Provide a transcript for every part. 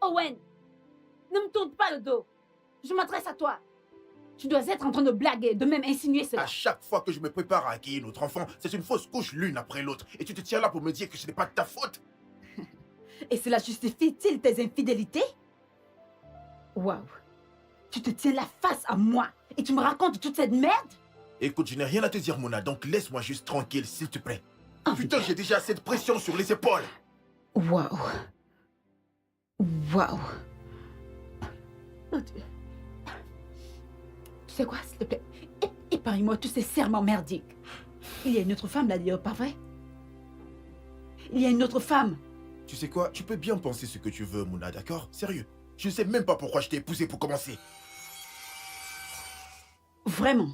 Owen, ne me tourne pas le dos. Je m'adresse à toi. Tu dois être en train de blaguer, de même insinuer cela. À chaque fois que je me prépare à accueillir notre enfant, c'est une fausse couche l'une après l'autre. Et tu te tiens là pour me dire que ce n'est pas de ta faute. Et cela justifie-t-il tes infidélités? Waouh. Tu te tiens la face à moi et tu me racontes toute cette merde? Écoute, je n'ai rien à te dire, Mona, donc laisse-moi juste tranquille, s'il te plaît. Oh, Putain, j'ai déjà assez de pression sur les épaules. Waouh. Waouh. Oh Dieu. Tu sais quoi, s'il te plaît? Épargne-moi tous ces serments merdiques. Il y a une autre femme là-dedans, pas vrai? Il y a une autre femme. Tu sais quoi, tu peux bien penser ce que tu veux, Mona, d'accord? Sérieux. Je ne sais même pas pourquoi je t'ai épousé pour commencer. Vraiment.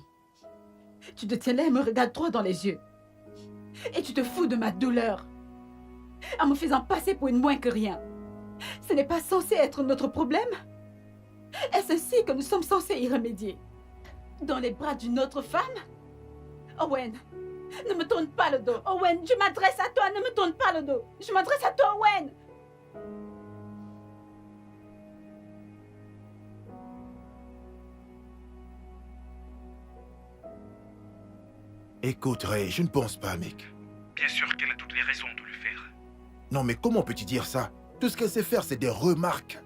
Tu te tiens là et me regardes droit dans les yeux. Et tu te fous de ma douleur. En me faisant passer pour une moins que rien. Ce n'est pas censé être notre problème? Est-ce ainsi que nous sommes censés y remédier? Dans les bras d'une autre femme? Owen, ne me tourne pas le dos. Owen, je m'adresse à toi, ne me tourne pas le dos. Je m'adresse à toi, Owen. Écoute, Ray, je ne pense pas, mec. Bien sûr qu'elle a toutes les raisons de le faire. Non, mais comment peux-tu dire ça? Tout ce qu'elle sait faire, c'est des remarques.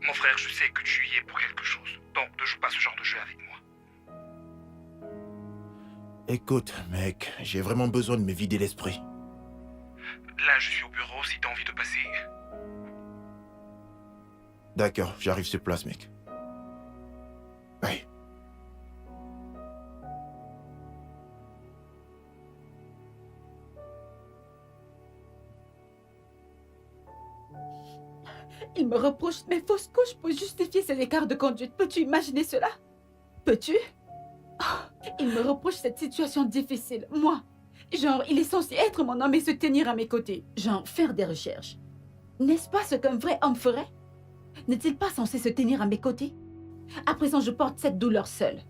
Mon frère, je sais que tu y es pour quelque chose. Donc ne joue pas ce genre de jeu avec moi. Écoute, mec, j'ai vraiment besoin de me vider l'esprit. Là, je suis au bureau si t'as envie de passer. D'accord, j'arrive sur place, mec. Bye. Il me reproche mes fausses couches pour justifier ces écarts de conduite. Peux-tu imaginer cela? Peux-tu? Oh, il me reproche cette situation difficile. Moi, genre, il est censé être mon homme et se tenir à mes côtés. Genre, faire des recherches. N'est-ce pas ce qu'un vrai homme ferait? N'est-il pas censé se tenir à mes côtés? À présent, je porte cette douleur seule.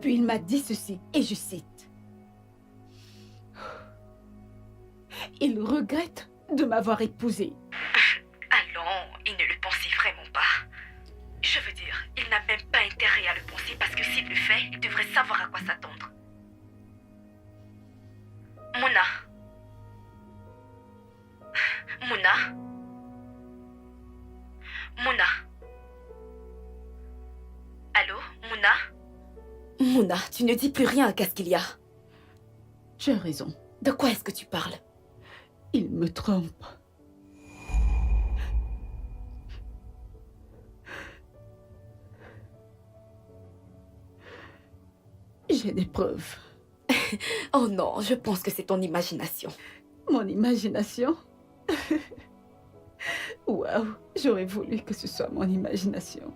Puis il m'a dit ceci, et je cite. Il regrette de m'avoir épousée. Allons, il ne le pensait vraiment pas. Je veux dire, il n'a même pas intérêt à le penser parce que s'il le fait, il devrait savoir à quoi s'attendre. Mona. Mona. Mona. Allô, Mona? Mona, tu ne dis plus rien, qu'est-ce qu'il y a? Tu as raison. De quoi est-ce que tu parles? Il me trompe. J'ai des preuves. Oh non, je pense que c'est ton imagination. Mon imagination? Waouh, j'aurais voulu que ce soit mon imagination.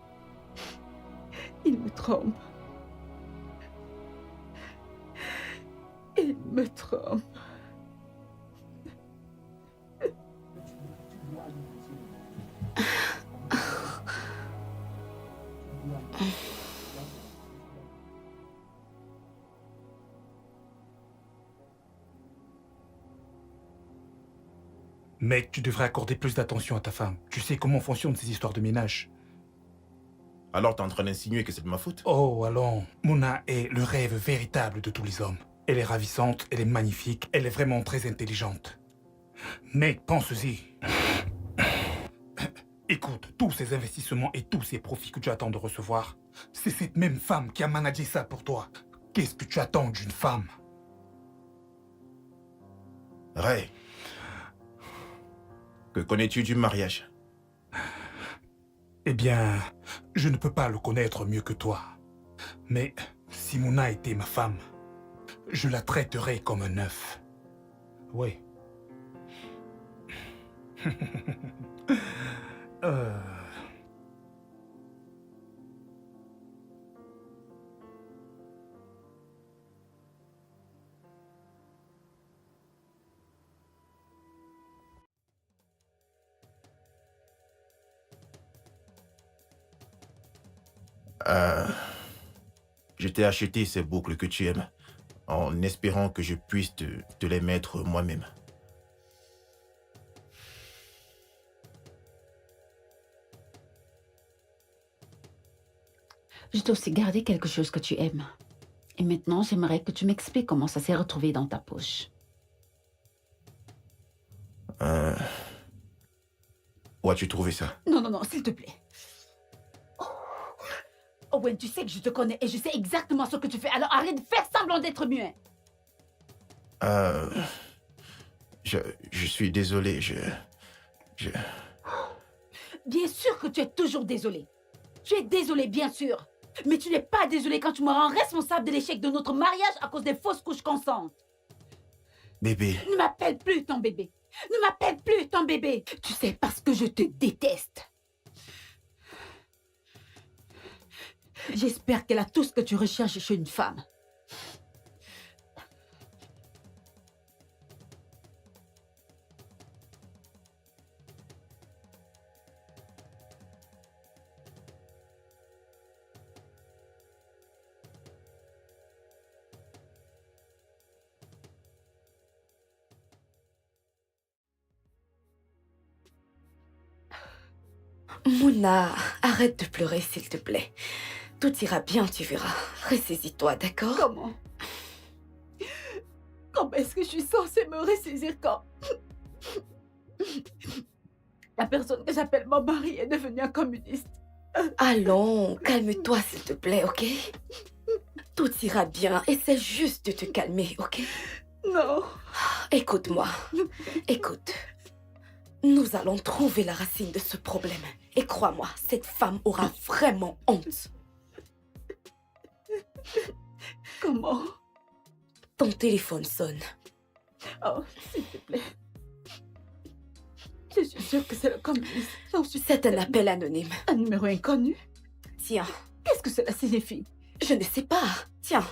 Il me trompe. Il me trompe. Mec, tu devrais accorder plus d'attention à ta femme. Tu sais comment fonctionnent ces histoires de ménage. Alors t'es en train d'insinuer que c'est de ma faute? Oh, allons. Mona est le rêve véritable de tous les hommes. Elle est ravissante, elle est magnifique, elle est vraiment très intelligente. Mec, pense-y. Écoute, tous ces investissements et tous ces profits que tu attends de recevoir, c'est cette même femme qui a managé ça pour toi. Qu'est-ce que tu attends d'une femme? Ray, que connais-tu du mariage? Eh bien, je ne peux pas le connaître mieux que toi. Mais si Mona était ma femme, je la traiterais comme un œuf. Oui. euh... Je t'ai acheté ces boucles que tu aimes, en espérant que je puisse te les mettre moi-même. Je dois aussi garder quelque chose que tu aimes. Et maintenant, j'aimerais que tu m'expliques comment ça s'est retrouvé dans ta poche. Où as-tu trouvé ça? Non, non, non, s'il te plaît. Owen, tu sais que je te connais et je sais exactement ce que tu fais, alors arrête de faire semblant d'être muet. Je suis désolé, Bien sûr que tu es toujours désolé. Tu es désolé, bien sûr. Mais tu n'es pas désolé quand tu me rends responsable de l'échec de notre mariage à cause des fausses couches consantes. Bébé. Ne m'appelle plus ton bébé. Ne m'appelle plus ton bébé. Tu sais, parce que je te déteste. J'espère qu'elle a tout ce que tu recherches chez une femme. Mouna, arrête de pleurer, s'il te plaît. Tout ira bien, tu verras. Ressaisis-toi, d'accord? Comment? Comment est-ce que je suis censée me ressaisir quand la personne que j'appelle mon mari est devenue un communiste? Allons, calme-toi, s'il te plaît, ok? Tout ira bien. Essaie juste de te calmer, ok? Non. Écoute-moi. Écoute. Nous allons trouver la racine de ce problème. Et crois-moi, cette femme aura vraiment honte. Comment? Ton téléphone sonne. Oh, s'il te plaît. Je suis sûre que c'est le communiste. C'est un appel anonyme. Un numéro inconnu? Tiens. Qu'est-ce que cela signifie? Je ne sais pas. Tiens.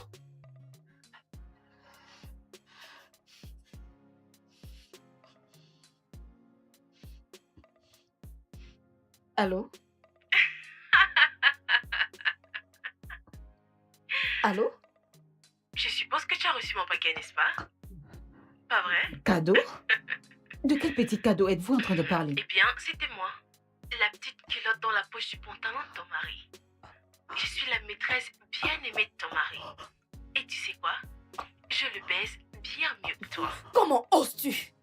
Allô? Allô? Je suppose que tu as reçu mon paquet, n'est-ce pas? Pas vrai? Cadeau? De quel petit cadeau êtes-vous en train de parler? Eh bien, c'était moi. La petite culotte dans la poche du pantalon de ton mari. Je suis la maîtresse bien aimée de ton mari. Et tu sais quoi? Je le baise bien mieux que toi. Comment oses-tu?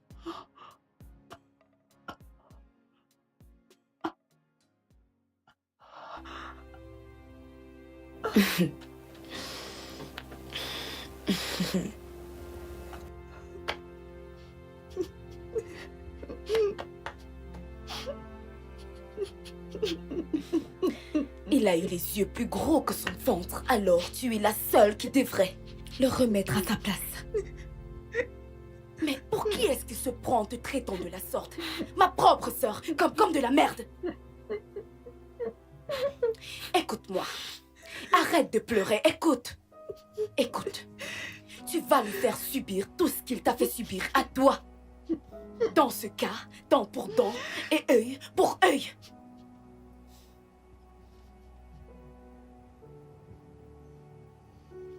Il a eu les yeux plus gros que son ventre, alors tu es la seule qui devrait le remettre à sa place. Mais pour qui est-ce qu'il se prend en te traitant de la sorte? Ma propre sœur, comme de la merde. Écoute-moi. Arrête de pleurer, écoute. Écoute. Tu vas lui faire subir tout ce qu'il t'a fait subir à toi. Dans ce cas, dent pour dent et œil pour œil.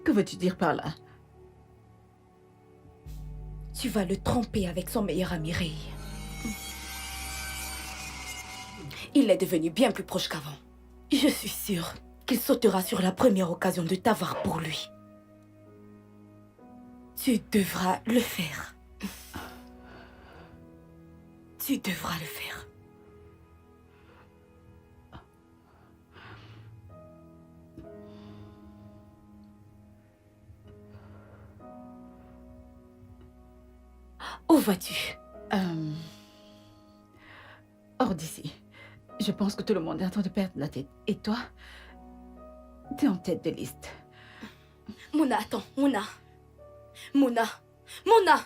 Que veux-tu dire par là? Tu vas le tromper avec son meilleur ami Ray. Il est devenu bien plus proche qu'avant. Je suis sûre qu'il sautera sur la première occasion de t'avoir pour lui. Tu devras le faire. Tu devras le faire. Où vas-tu? Hors d'ici. Je pense que tout le monde est en train de perdre la tête. Et toi? T'es en tête de liste. Mouna, attends, Mouna. Mouna. Mouna!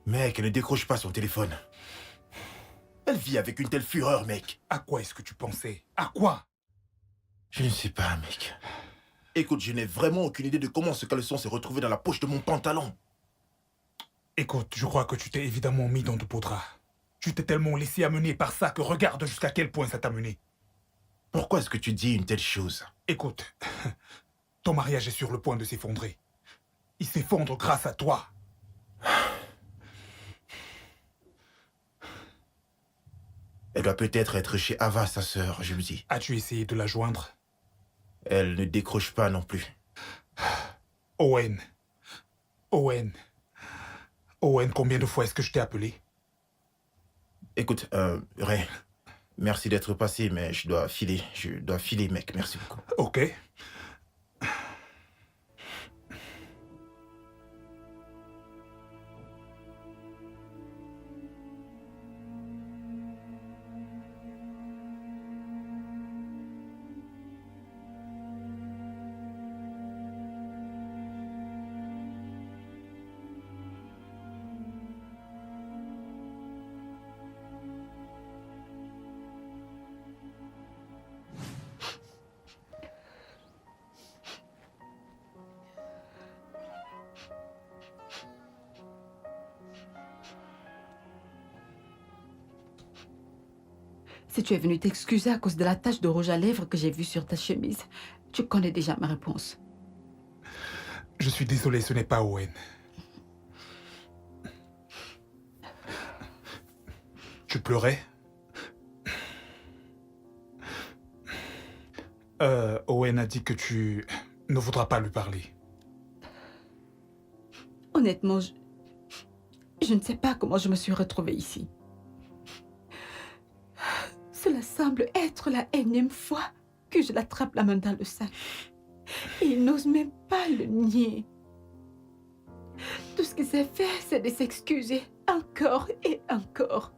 Mec, elle ne décroche pas son téléphone. Elle vit avec une telle fureur, mec. À quoi est-ce que tu pensais? À quoi? Je ne sais pas, mec. Écoute, je n'ai vraiment aucune idée de comment ce caleçon s'est retrouvé dans la poche de mon pantalon. Écoute, je crois que tu t'es évidemment mis dans de beaux draps. Tu t'es tellement laissé amener par ça que regarde jusqu'à quel point ça t'a mené. Pourquoi est-ce que tu dis une telle chose? Écoute, ton mariage est sur le point de s'effondrer. Il s'effondre grâce à toi. Elle doit peut-être être chez Ava, sa sœur, je me dis. As-tu essayé de la joindre? Elle ne décroche pas non plus. Owen. Owen. Owen, combien de fois est-ce que je t'ai appelé? Écoute, Ray, merci d'être passé, mais je dois filer. Je dois filer, mec. Merci beaucoup. Ok. Si tu es venu t'excuser à cause de la tache de rouge à lèvres que j'ai vue sur ta chemise, tu connais déjà ma réponse. Je suis désolé, ce n'est pas Owen. Tu pleurais? Owen a dit que tu ne voudras pas lui parler. Honnêtement, je ne sais pas comment je me suis retrouvée ici. Cela semble être la énième fois que je l'attrape la main dans le sac. Et il n'ose même pas le nier. Tout ce qu'il s'est fait, c'est de s'excuser encore et encore.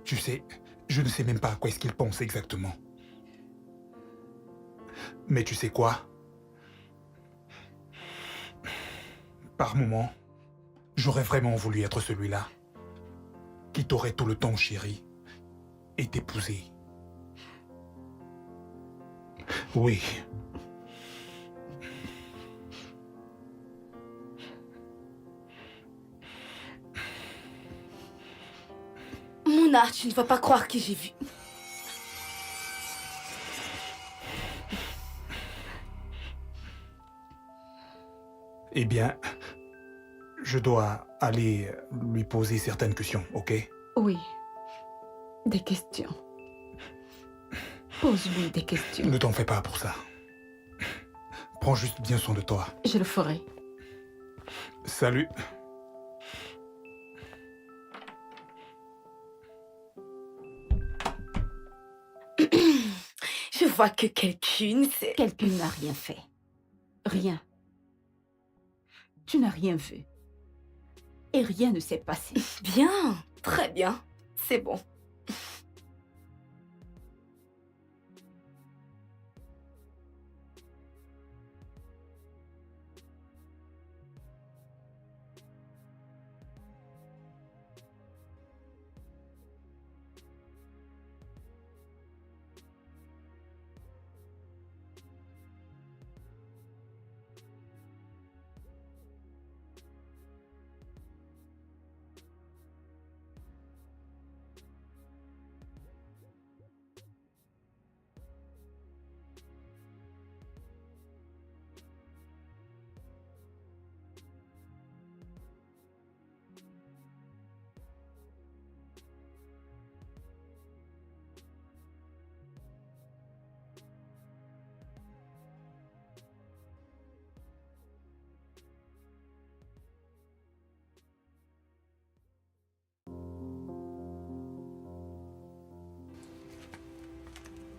Tu sais, je ne sais même pas à quoi est-ce qu'il pense exactement. Mais tu sais quoi? Par moments, j'aurais vraiment voulu être celui-là qui t'aurait tout le temps chéri et t'épouser. Oui. Mouna, tu ne vas pas croire qui j'ai vu. Eh bien, je dois aller lui poser certaines questions, ok? Oui, des questions. Pose-lui des questions. Ne t'en fais pas pour ça. Prends juste bien soin de toi. Je le ferai. Salut. Je vois que quelqu'une, c'est... Quelqu'un n'a rien fait. Rien. Tu n'as rien vu. Et rien ne s'est passé. Bien, très bien. C'est bon.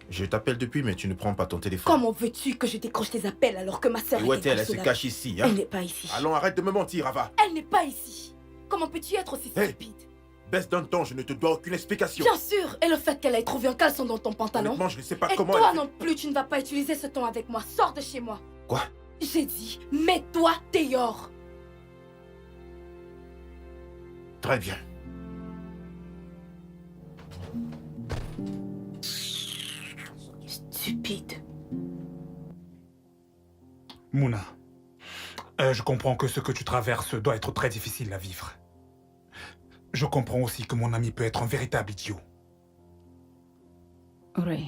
Je t'appelle depuis, mais tu ne prends pas ton téléphone. Comment veux-tu que je décroche tes appels alors que ma sœur Et où était est-elle? Elle se inconsolable? cache ici, hein? Elle n'est pas ici. Allons, arrête de me mentir, Ava. Elle n'est pas ici. Comment peux-tu être aussi Hey. stupide? Baisse d'un ton, je ne te dois aucune explication. Bien sûr. Et le fait qu'elle ait trouvé un caleçon dans ton pantalon? Honnêtement, je ne sais pas Et comment toi elle... non plus, tu ne vas pas utiliser ce ton avec moi. Sors de chez moi. Quoi? J'ai dit, mets-toi dehors. Très bien. Stupide. Mouna, je comprends que ce que tu traverses doit être très difficile à vivre. Je comprends aussi que mon ami peut être un véritable idiot. Oui.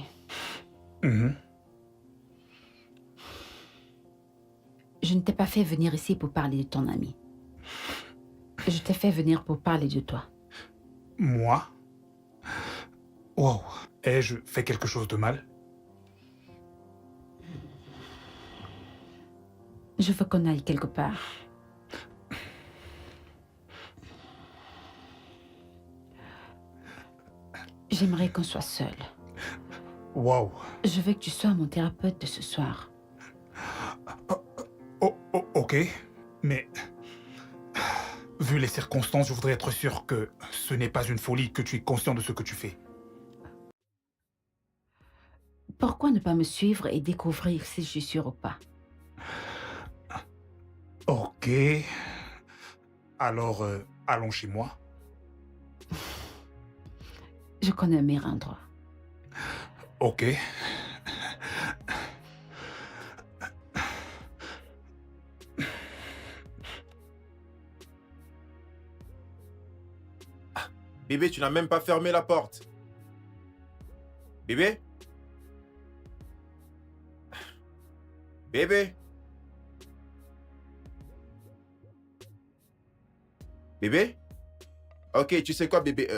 Mhm. Je ne t'ai pas fait venir ici pour parler de ton ami. Je t'ai fait venir pour parler de toi. Moi? Wow. Ai-je fait quelque chose de mal? Je veux qu'on aille quelque part. J'aimerais qu'on soit seuls. Wow. Je veux que tu sois mon thérapeute de ce soir. Ok, mais... Vu les circonstances, je voudrais être sûr que ce n'est pas une folie, que tu es conscient de ce que tu fais. Pourquoi ne pas me suivre et découvrir si je suis sûre ou pas? Ok. Alors, allons chez moi. Je connais un meilleur endroit. Ok. Bébé, tu n'as même pas fermé la porte. Bébé? Bébé? Bébé? Ok, tu sais quoi, bébé?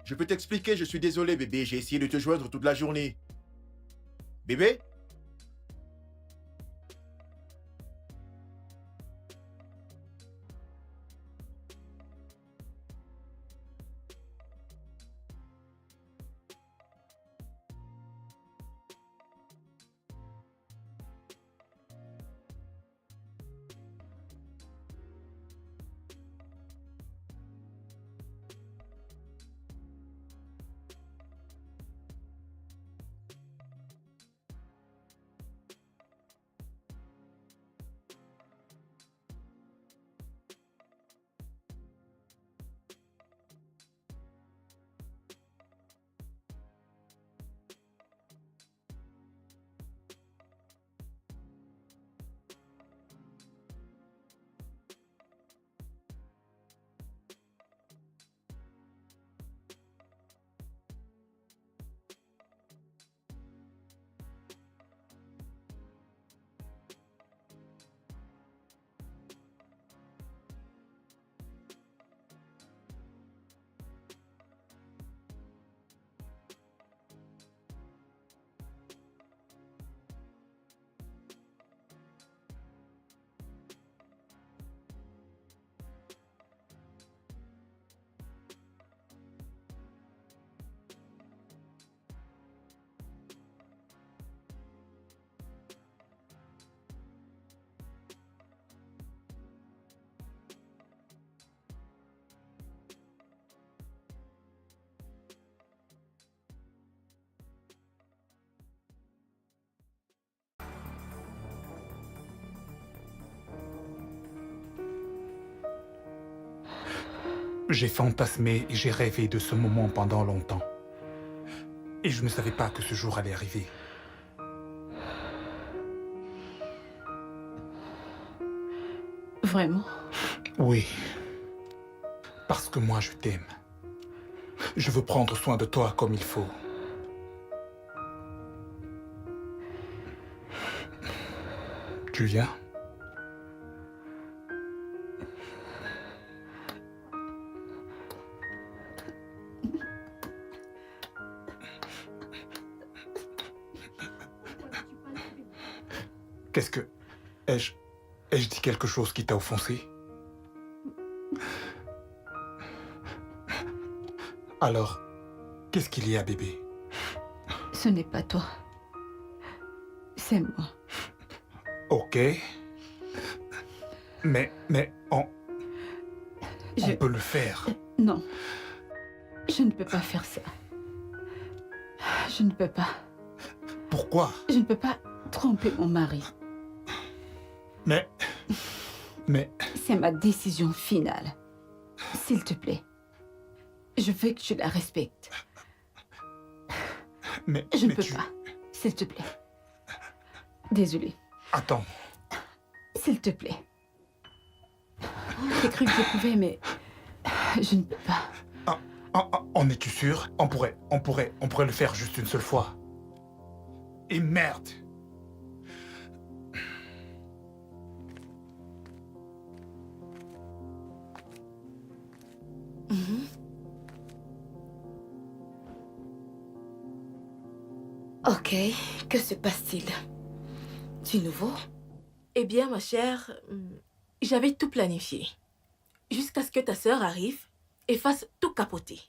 Je peux t'expliquer, je suis désolé, bébé. J'ai essayé de te joindre toute la journée. Bébé? J'ai fantasmé et j'ai rêvé de ce moment pendant longtemps. Et je ne savais pas que ce jour allait arriver. Vraiment? Oui. Parce que moi, je t'aime. Je veux prendre soin de toi comme il faut. Julia? Qu'est-ce que... Ai-je dit quelque chose qui t'a offensé? Alors, qu'est-ce qu'il y a, bébé? Ce n'est pas toi. C'est moi. Ok. Mais on peut le faire. Non. Je ne peux pas faire ça. Je ne peux pas. Pourquoi? Je ne peux pas tromper mon mari. Mais... C'est ma décision finale. S'il te plaît. Je veux que tu la respectes. Je ne peux pas. S'il te plaît. Désolée. Attends. S'il te plaît. J'ai cru que je pouvais, mais... Je ne peux pas. En es-tu sûr? On pourrait le faire juste une seule fois. Et merde! Mhm. Ok, que se passe-t-il? Du nouveau? Eh bien, ma chère, j'avais tout planifié. Jusqu'à ce que ta sœur arrive et fasse tout capoter.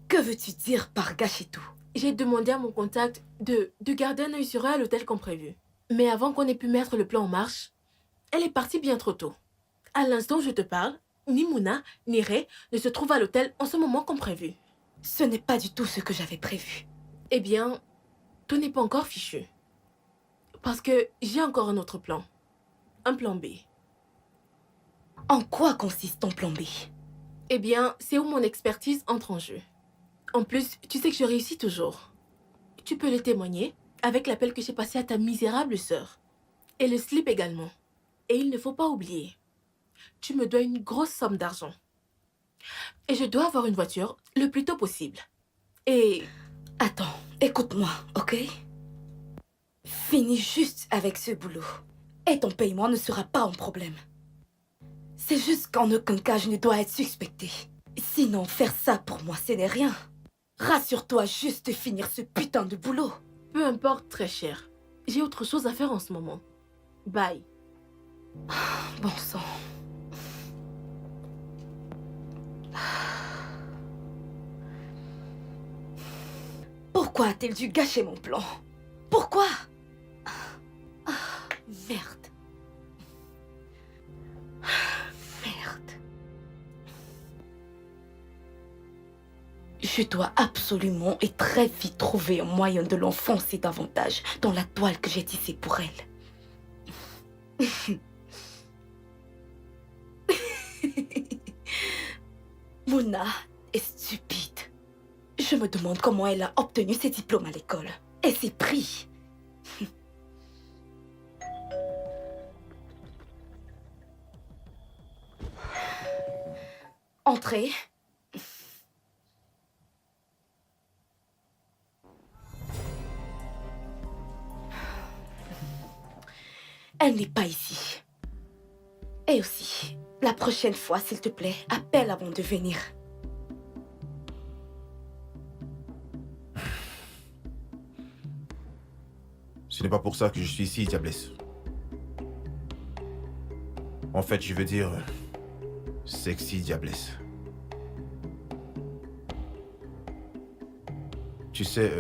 Que veux-tu dire par gâcher tout? J'ai demandé à mon contact de garder un œil sur elle à l'hôtel comme prévu. Mais avant qu'on ait pu mettre le plan en marche, elle est partie bien trop tôt. À l'instant où je te parle, ni Mouna, ni Ray ne se trouvent à l'hôtel en ce moment comme prévu. Ce n'est pas du tout ce que j'avais prévu. Eh bien, tout n'est pas encore fichu. Parce que j'ai encore un autre plan. Un plan B. En quoi consiste ton plan B? Eh bien, c'est où mon expertise entre en jeu. En plus, tu sais que je réussis toujours. Tu peux le témoigner avec l'appel que j'ai passé à ta misérable sœur. Et le slip également. Et il ne faut pas oublier, tu me dois une grosse somme d'argent. Et je dois avoir une voiture le plus tôt possible. Et... Attends, écoute-moi, ok? Finis juste avec ce boulot. Et ton paiement ne sera pas un problème. C'est juste qu'en aucun cas je ne dois être suspecté. Sinon, faire ça pour moi, ce n'est rien. Rassure-toi juste de finir ce putain de boulot. peu importe, très cher. J'ai autre chose à faire en ce moment. Bye. Bon sang. Pourquoi a-t-il dû gâcher mon plan? Pourquoi? Merde. Merde. Je dois absolument et très vite trouver un moyen de l'enfoncer davantage dans la toile que j'ai tissée pour elle. Mouna est stupide. Je me demande comment elle a obtenu ses diplômes à l'école. Et ses prix. Entrez. Elle n'est pas ici. Et aussi, la prochaine fois, s'il te plaît, appelle avant de venir. Ce n'est pas pour ça que je suis ici, Diablesse. En fait, je veux dire... sexy Diablesse. Tu sais,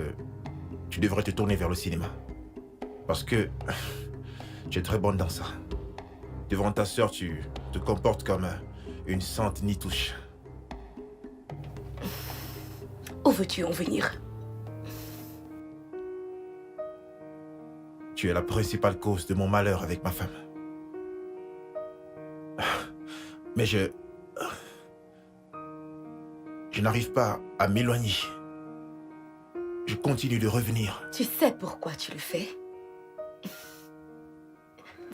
tu devrais te tourner vers le cinéma. Parce que... tu es très bonne dans ça. Devant ta sœur, tu te comportes comme une sainte nitouche. Où veux-tu en venir? Tu es la principale cause de mon malheur avec ma femme. Mais je n'arrive pas à m'éloigner. Je continue de revenir. Tu sais pourquoi tu le fais?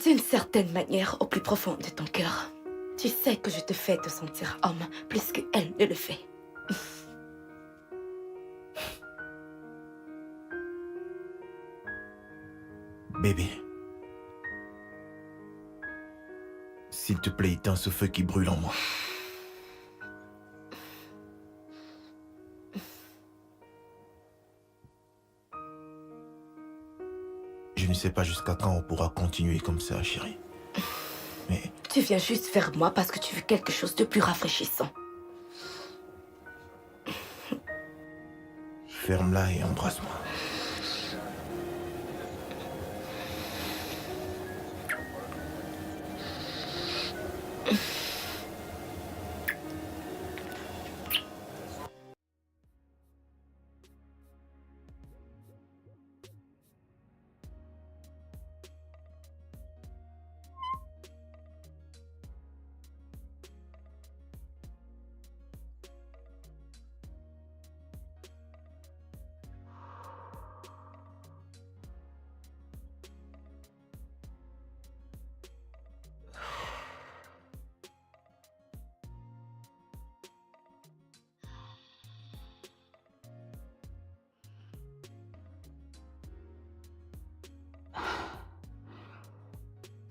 D'une certaine manière, au plus profond de ton cœur, tu sais que je te fais te sentir homme plus qu'elle ne le fait. Bébé. S'il te plaît, éteins ce feu qui brûle en moi. Je ne sais pas jusqu'à quand on pourra continuer comme ça, chérie. Mais... Tu viens juste vers moi parce que tu veux quelque chose de plus rafraîchissant. ferme-la et embrasse-moi.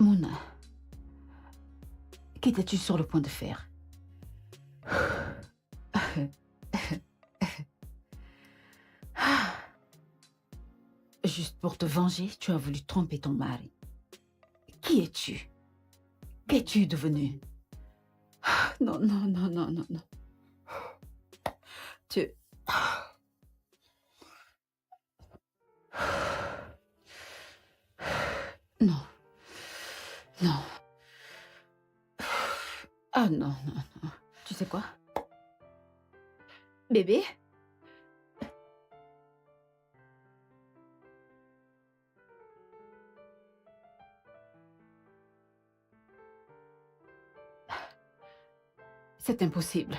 Mouna, qu'étais-tu sur le point de faire? Juste pour te venger, tu as voulu tromper ton mari. Qui es-tu? Qu'es-tu devenu? Non, non, non, non, non, non. Tu... Non. Non. Ah non, non, non. Tu sais quoi? Bébé? C'est impossible.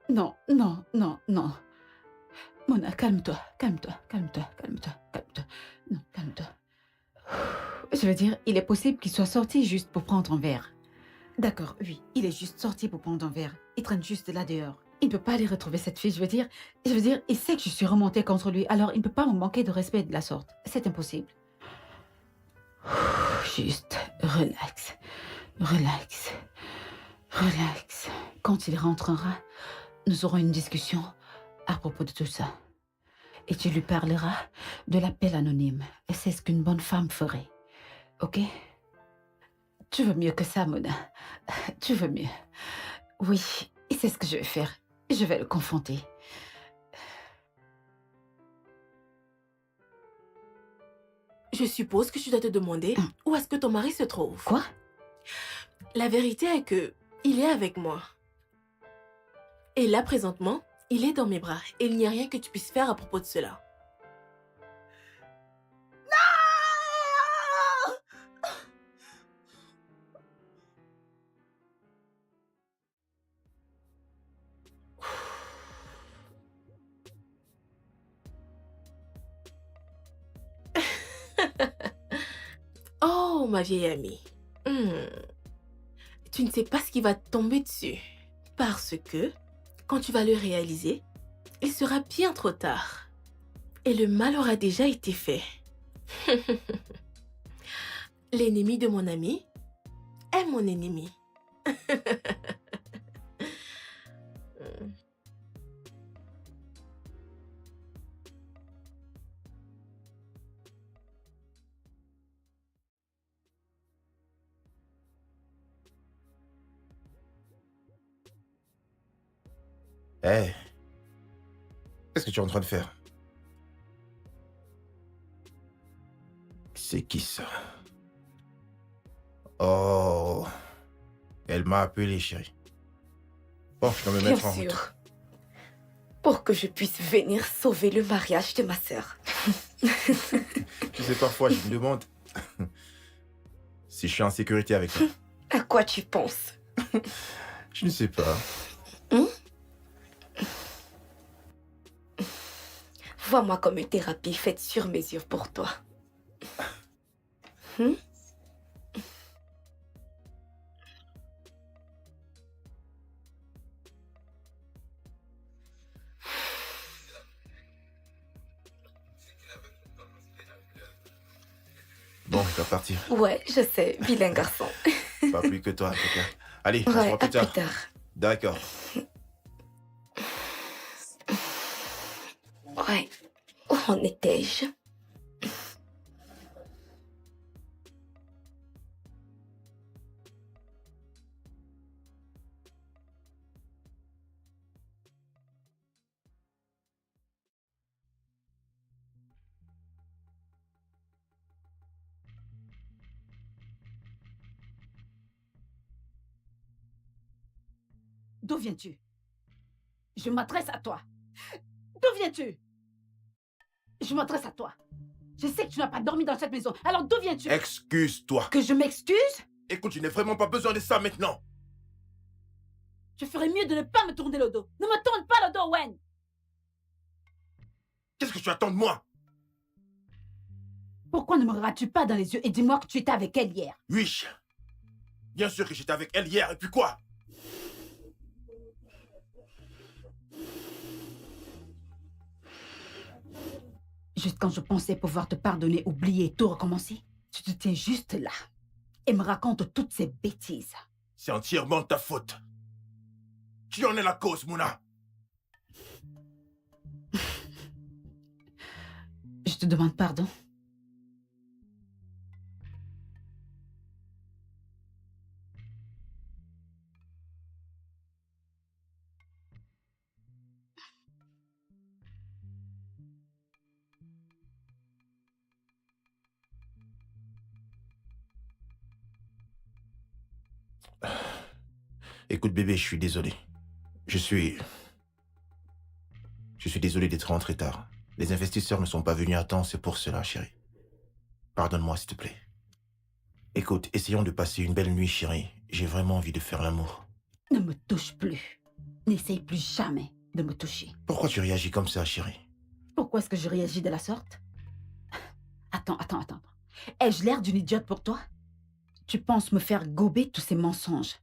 Non, non, non, non. Mona, calme-toi, calme-toi, calme-toi, calme-toi, calme-toi. Non, calme-toi. Je veux dire, il est possible qu'il soit sorti juste pour prendre un verre. D'accord, oui, il est juste sorti pour prendre un verre. Il traîne juste là dehors. Il ne peut pas aller retrouver cette fille, je veux dire, il sait que je suis remontée contre lui, alors il ne peut pas me manquer de respect de la sorte. C'est impossible. Juste, relax, relax, relax. Quand il rentrera, nous aurons une discussion à propos de tout ça. Et tu lui parleras de l'appel anonyme. Et c'est ce qu'une bonne femme ferait. Ok? Tu veux mieux que ça, Mona. Tu veux mieux. Oui, et c'est ce que je vais faire. Je vais le confronter. Je suppose que tu dois te demander où est-ce que ton mari se trouve. Quoi? La vérité est que il est avec moi. Et là, présentement, il est dans mes bras. Et il n'y a rien que tu puisses faire à propos de cela. Oh, ma vieille amie. Tu ne sais pas ce qui va te tomber dessus. Parce que, quand tu vas le réaliser, il sera bien trop tard. Et le mal aura déjà été fait. L'ennemi de mon ami est mon ennemi. Hé, qu'est-ce que tu es en train de faire? C'est qui ça? Oh, elle m'a appelé, chérie. Bon, je dois me Bien mettre en route. sûr. Pour que je puisse venir sauver le mariage de ma sœur. Tu sais, parfois, je me demande si je suis en sécurité avec toi. À quoi tu penses? Je ne sais pas. Vois-moi comme une thérapie faite sur mesure pour toi. Bon, je dois partir. Ouais, je sais, vilain garçon. Pas plus que toi, en tout cas. Allez, on se Ouais, voit à plus tard. plus tard. D'accord. Ouais, où en étais-je? D'où viens-tu? Je m'adresse à toi. D'où viens-tu? Je m'adresse à toi. Je sais que tu n'as pas dormi dans cette maison. Alors d'où viens-tu? Excuse-toi. Que je m'excuse? Écoute, je n'ai vraiment pas besoin de ça maintenant. Je ferais mieux de ne pas me tourner le dos. Ne me tourne pas le dos, Wen! Qu'est-ce que tu attends de moi? Pourquoi ne me regardes-tu pas dans les yeux et dis-moi que tu étais avec elle hier? Oui. Bien sûr que j'étais avec elle hier, et puis quoi? Juste quand je pensais pouvoir te pardonner, oublier et tout recommencer, tu te tiens juste là et me racontes toutes ces bêtises. C'est entièrement de ta faute. Tu en es la cause, Mouna. te demande pardon. Écoute, bébé, je suis désolé. Je suis... Je suis désolé d'être rentré tard. Les investisseurs ne sont pas venus à temps, c'est pour cela, chérie. Pardonne-moi, s'il te plaît. Écoute, essayons de passer une belle nuit, chérie. J'ai vraiment envie de faire l'amour. Ne me touche plus. N'essaye plus jamais de me toucher. Pourquoi tu réagis comme ça, chérie? Pourquoi est-ce que je réagis de la sorte? Attends. Ai-je l'air d'une idiote pour toi? Tu penses me faire gober tous ces mensonges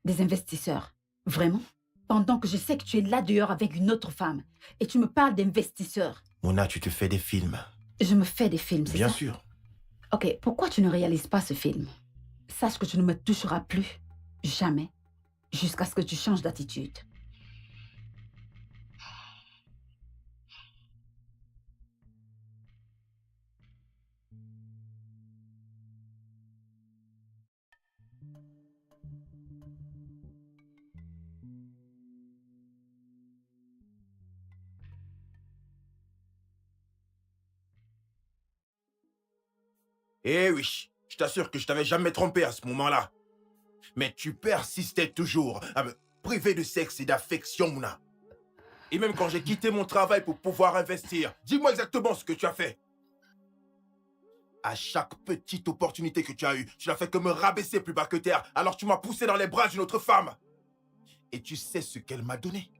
des investisseurs? Vraiment? Pendant que je sais que tu es là dehors avec une autre femme et tu me parles d'investisseurs. Mona, tu te fais des films. Je me fais des films, c'est ça? Bien sûr. Ok, pourquoi tu ne réalises pas ce film? Sache que tu ne me toucheras plus. Jamais. Jusqu'à ce que tu changes d'attitude. Eh oui, je t'assure que je t'avais jamais trompé à ce moment-là. Mais tu persistais toujours à me priver de sexe et d'affection, Mouna. Et même quand j'ai quitté mon travail pour pouvoir investir, dis-moi exactement ce que tu as fait. À chaque petite opportunité que tu as eue, tu n'as fait que me rabaisser plus bas que terre, alors tu m'as poussé dans les bras d'une autre femme. Et tu sais ce qu'elle m'a donné?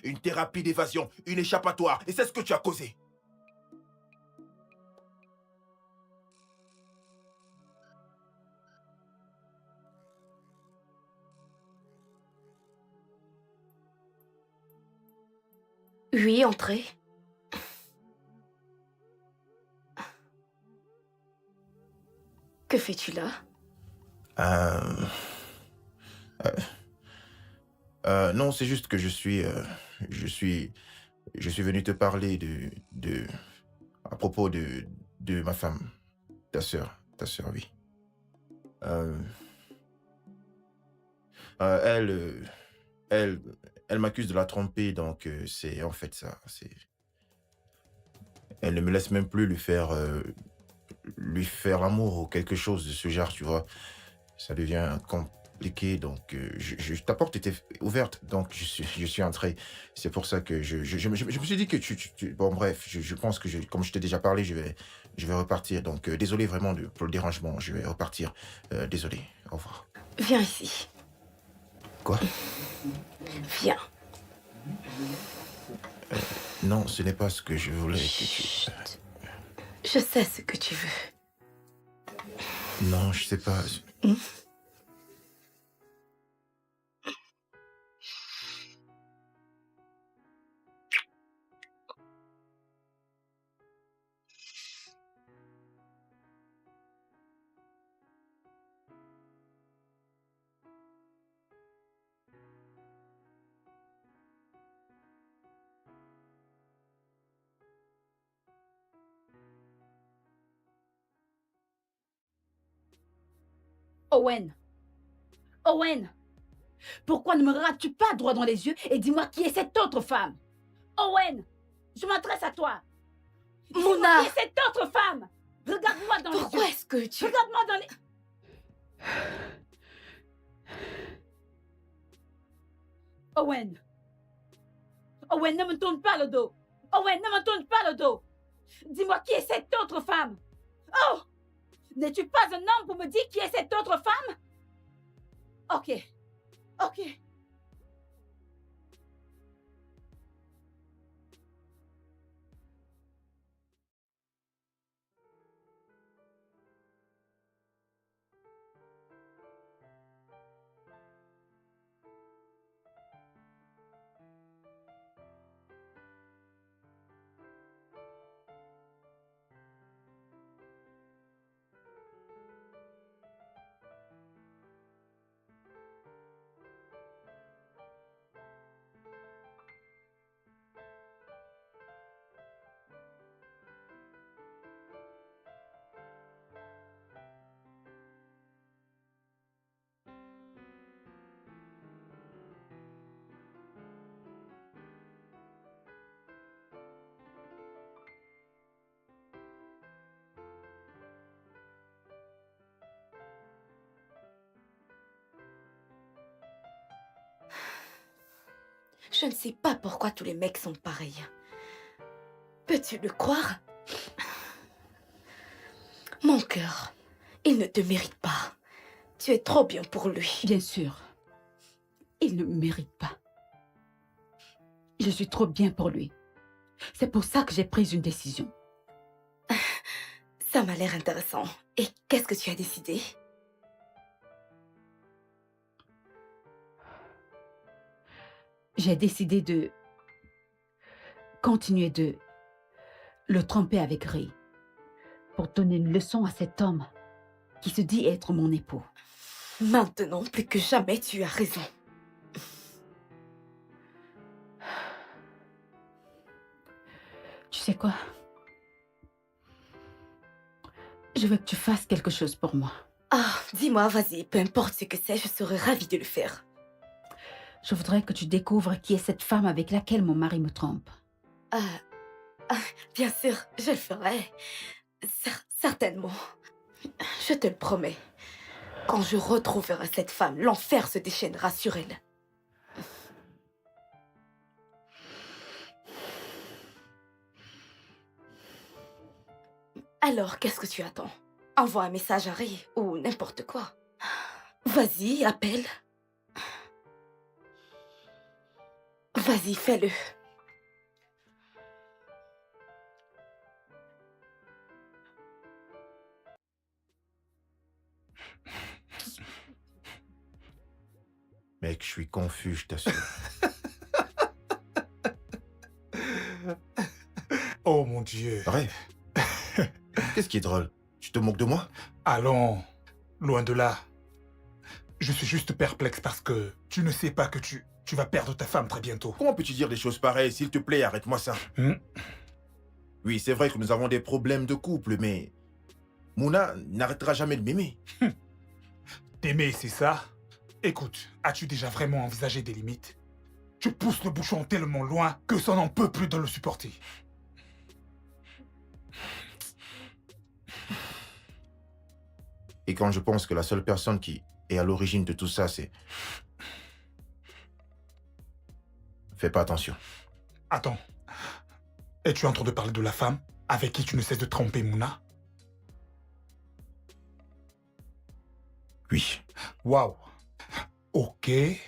Une thérapie d'évasion, une échappatoire, et c'est ce que tu as causé. Oui, entrez. Que fais-tu là? Non, c'est juste que je suis venu te parler à propos de ma femme, ta sœur, oui. Euh, elle, elle m'accuse de la tromper, donc c'est en fait ça. Elle ne me laisse même plus lui faire l'amour ou quelque chose de ce genre, tu vois. Ça devient compliqué, donc ta porte était ouverte, donc je suis entré. C'est pour ça que je me suis dit que bon bref, je pense que comme je t'ai déjà parlé, je vais repartir. Donc désolé vraiment pour le dérangement, je vais repartir. Désolé, au revoir. Viens ici. Quoi? Viens. Non, ce n'est pas ce que je voulais que tu... Chut. Je sais ce que tu veux. Non, je sais pas. Owen! Owen! Pourquoi ne me regardes-tu pas droit dans les yeux et dis-moi qui est cette autre femme? Owen! Je m'adresse à toi! Dis-moi Mona! qui est cette autre femme? Regarde-moi dans les yeux! Pourquoi est-ce que tu... Regarde-moi dans les... Owen! Owen, ne me tourne pas le dos! Owen, ne me tourne pas le dos! Dis-moi qui est cette autre femme? Oh! N'es-tu pas un homme pour me dire qui est cette autre femme? Ok. Ok. Je ne sais pas pourquoi tous les mecs sont pareils. Peux-tu le croire? Mon cœur, il ne te mérite pas. Tu es trop bien pour lui. Bien sûr. Il ne me mérite pas. Je suis trop bien pour lui. C'est pour ça que j'ai pris une décision. Ça m'a l'air intéressant. Et qu'est-ce que tu as décidé? J'ai décidé de continuer de le tromper avec Ray pour donner une leçon à cet homme qui se dit être mon époux. Maintenant, plus que jamais, tu as raison. Tu sais quoi? Je veux que tu fasses quelque chose pour moi. Ah, dis-moi, vas-y, peu importe ce que c'est, je serais ravie de le faire. Je voudrais que tu découvres qui est cette femme avec laquelle mon mari me trompe. Ah, bien sûr, je le ferai. Certainement. Je te le promets. Quand je retrouverai cette femme, l'enfer se déchaînera sur elle. Alors, qu'est-ce que tu attends? Envoie un message à Ray ou n'importe quoi. Vas-y, appelle. Vas-y, fais-le. Mec, je suis confus, je t'assure. Oh mon Dieu. Bref. Qu'est-ce qui est drôle? Tu te moques de moi? Allons, loin de là. Je suis juste perplexe parce que tu ne sais pas que tu vas perdre ta femme très bientôt. Comment peux-tu dire des choses pareilles? S'il te plaît, arrête-moi ça. Oui, c'est vrai que nous avons des problèmes de couple, mais Mouna n'arrêtera jamais de m'aimer. T'aimer, c'est ça? Écoute, as-tu déjà vraiment envisagé des limites? Tu pousses le bouchon tellement loin que ça n'en peut plus de le supporter. Et quand je pense que la seule personne qui est à l'origine de tout ça, c'est... Fais pas attention. Attends. Es-tu en train de parler de la femme avec qui tu ne cesses de tromper Mouna? Oui. Waouh. Ok. Et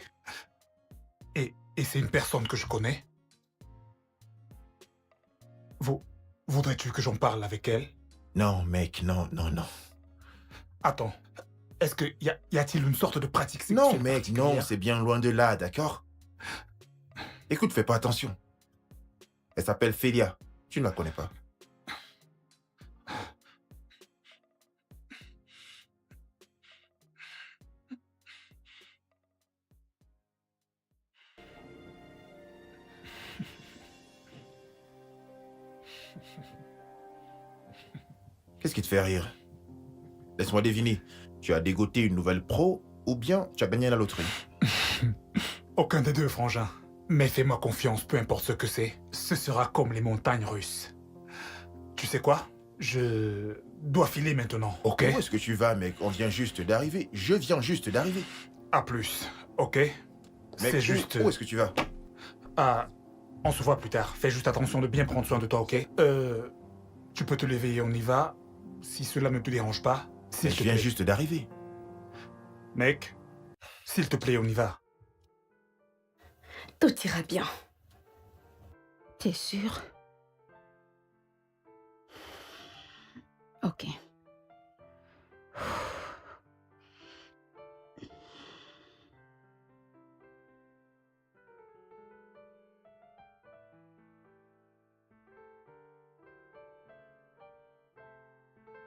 c'est une personne que je connais? Voudrais-tu que j'en parle avec elle? Non, mec, non. Attends. Est-ce que y a-t-il une sorte de pratique sexuelle Non, mec, particulière? non, c'est bien loin de là, d'accord? Écoute, fais pas attention. Elle s'appelle Félia. Tu ne la connais pas. Qu'est-ce qui te fait rire? Laisse-moi deviner. Tu as dégoté une nouvelle pro ou bien tu as gagné à la loterie? Aucun des deux, frangin. Mais fais-moi confiance, peu importe ce que c'est. Ce sera comme les montagnes russes. Tu sais quoi? Je dois filer maintenant, ok? Où est-ce que tu vas, mec? On vient juste d'arriver. Je viens juste d'arriver. À plus, ok? Mec, C'est juste... Où est-ce que tu vas? Ah, on se voit plus tard. Fais juste attention de bien prendre soin de toi, ok? Tu peux te lever et on y va, si cela ne te dérange pas. Mais S'il te je viens plaît. juste d'arriver. Mec, s'il te plaît, on y va. Tout ira bien. T'es sûr? Ok.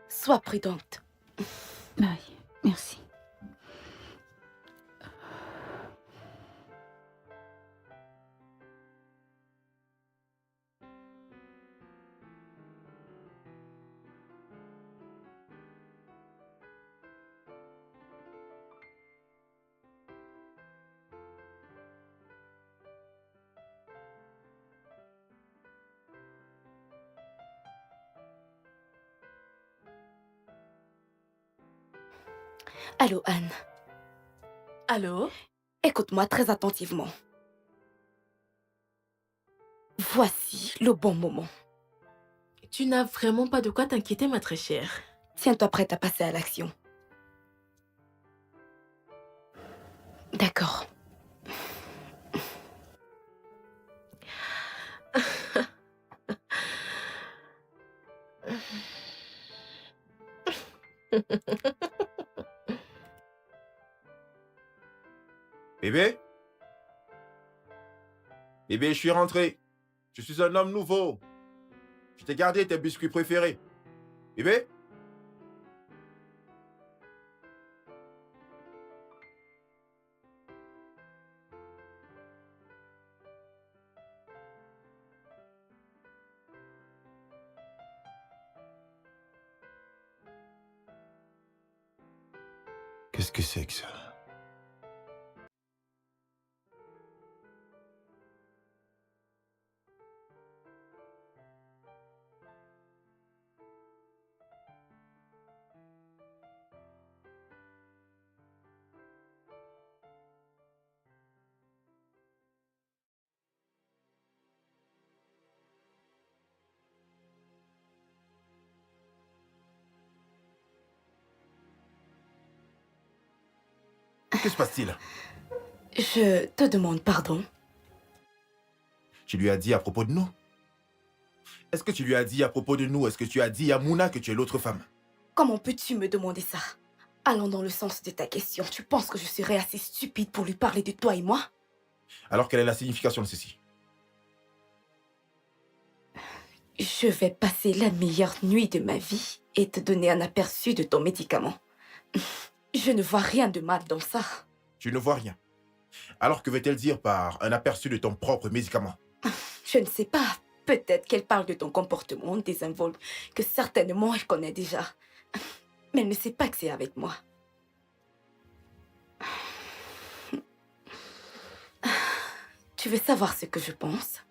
Sois prudente. Oui, merci. Allô, Anne. Allô? Écoute-moi très attentivement. Voici le bon moment. Tu n'as vraiment pas de quoi t'inquiéter, ma très chère. Tiens-toi prête à passer à l'action. D'accord. Bébé? Bébé, je suis rentré. Je suis un homme nouveau. Je t'ai gardé tes biscuits préférés. Bébé? Qu'est-ce que c'est que ça? Que se passe-t-il? Je te demande pardon. Tu lui as dit à propos de nous? Est-ce que tu lui as dit à propos de nous? Est-ce que tu as dit à Mouna que tu es l'autre femme? Comment peux-tu me demander ça? Allons dans le sens de ta question. Tu penses que je serais assez stupide pour lui parler de toi et moi? Alors quelle est la signification de ceci? Je vais passer la meilleure nuit de ma vie et te donner un aperçu de ton médicament. Je ne vois rien de mal dans ça. Tu ne vois rien. Alors que veut-elle dire par un aperçu de ton propre médicament? Je ne sais pas. Peut-être qu'elle parle de ton comportement désinvolte, que certainement elle connaît déjà. Mais elle ne sait pas que c'est avec moi. Tu veux savoir ce que je pense?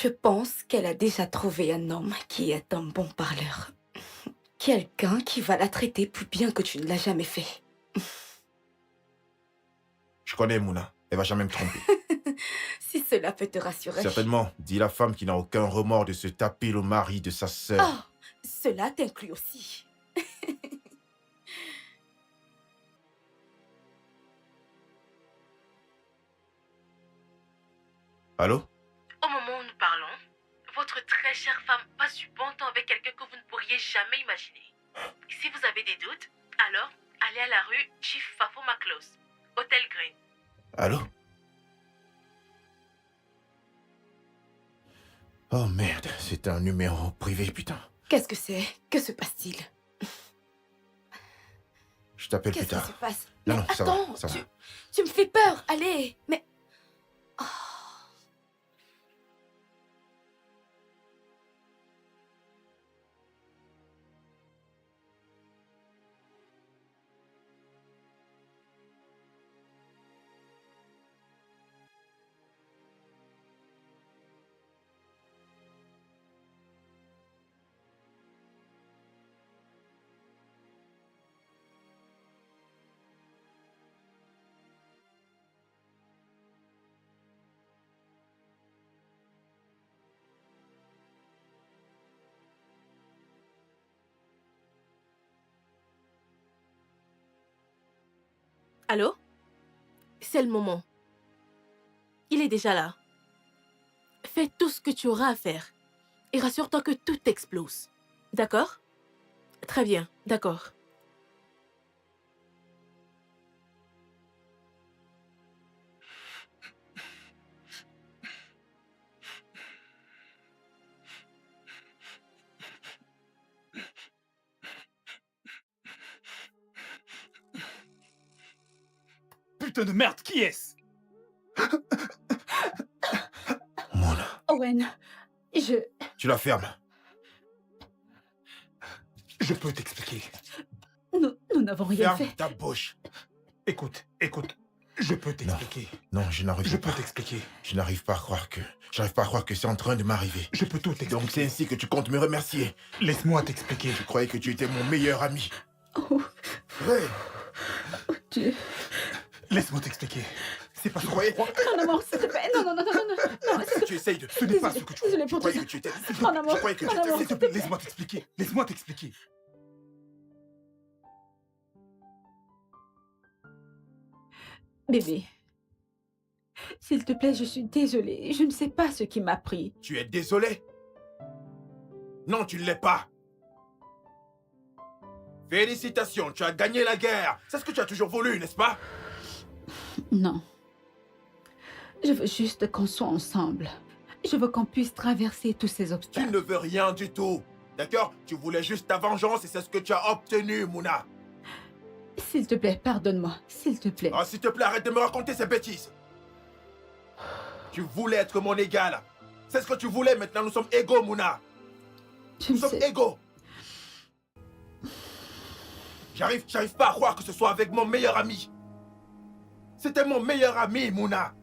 Je pense qu'elle a déjà trouvé un homme qui est un bon parleur. Quelqu'un qui va la traiter plus bien que tu ne l'as jamais fait. Je connais Mouna. Elle va jamais me tromper. Si cela peut te rassurer. Certainement, dit la femme qui n'a aucun remords de se taper le mari de sa sœur. Oh, cela t'inclut aussi. Allô? Au moment où nous parlons, votre très chère femme passe du bon temps avec quelqu'un que vous ne pourriez jamais imaginer. Si vous avez des doutes, alors allez à la rue Chief Fafo Maclos, Hôtel Green. Allô? Oh merde, c'est un numéro privé, putain. Qu'est-ce que c'est? Que se passe-t-il? Je t'appelle plus Qu'est-ce qui tard. se passe? Non, Mais non, ça va, attends, ça va. tu me fais peur. Allez, mais... Oh. Allô? C'est le moment. Il est déjà là. Fais tout ce que tu auras à faire. Et rassure-toi que tout explose. D'accord? Très bien, d'accord. Putain de merde, qui est-ce? Mouna. Owen, Tu la fermes. Je peux t'expliquer. Nous n'avons rien Ferme fait. ta bouche. Écoute, je peux t'expliquer. Non, je n'arrive Je pas. peux t'expliquer. Je n'arrive pas à croire que... J'arrive pas à croire que c'est en train de m'arriver. Je peux tout t'expliquer. Donc c'est ainsi que tu comptes me remercier. Laisse-moi t'expliquer. Je croyais que tu étais mon meilleur ami. Oh, Ouais. Dieu. Laisse-moi t'expliquer. C'est pas ce que croyais- je crois. Mon amour, s'il te plaît. Non, non, non, non, non, non. Non, Tu essayes de... Ce n'est pas ce que tu crois. Désolée Je pour tout croyais ça. que tu étais... Mon amour, Je croyais que mon tu étais... amour. S'il te plaît, laisse-moi t'expliquer. Laisse-moi t'expliquer. Bébé, s'il te plaît, je suis désolée. Je ne sais pas ce qui m'a pris. Tu es désolé? Non, tu ne l'es pas. Félicitations, tu as gagné la guerre. C'est ce que tu as toujours voulu, n'est-ce pas? Non. Je veux juste qu'on soit ensemble. Je veux qu'on puisse traverser tous ces Tu obstacles. ne veux rien du tout. D'accord? Tu voulais juste ta vengeance et c'est ce que tu as obtenu, Mouna. S'il te plaît, pardonne-moi. S'il te plaît. Ah, s'il te plaît, arrête de me raconter ces bêtises. Tu voulais être mon égal. C'est ce que tu voulais, maintenant nous sommes égaux, Mouna. Je Nous ne sommes sais. égaux. J'arrive pas à croire que ce soit avec mon meilleur ami. C'était mon meilleur ami, Mouna.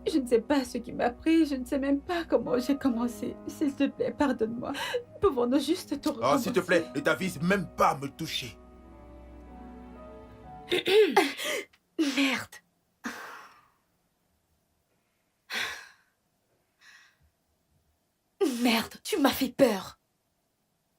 Je ne sais pas ce qui m'a pris. Je ne sais même pas comment j'ai commencé. S'il te plaît, pardonne-moi. Pouvons-nous juste te Ah, recommencer? s'il te plaît, ne t'avise même pas à me toucher. Merde. Merde, tu m'as fait peur.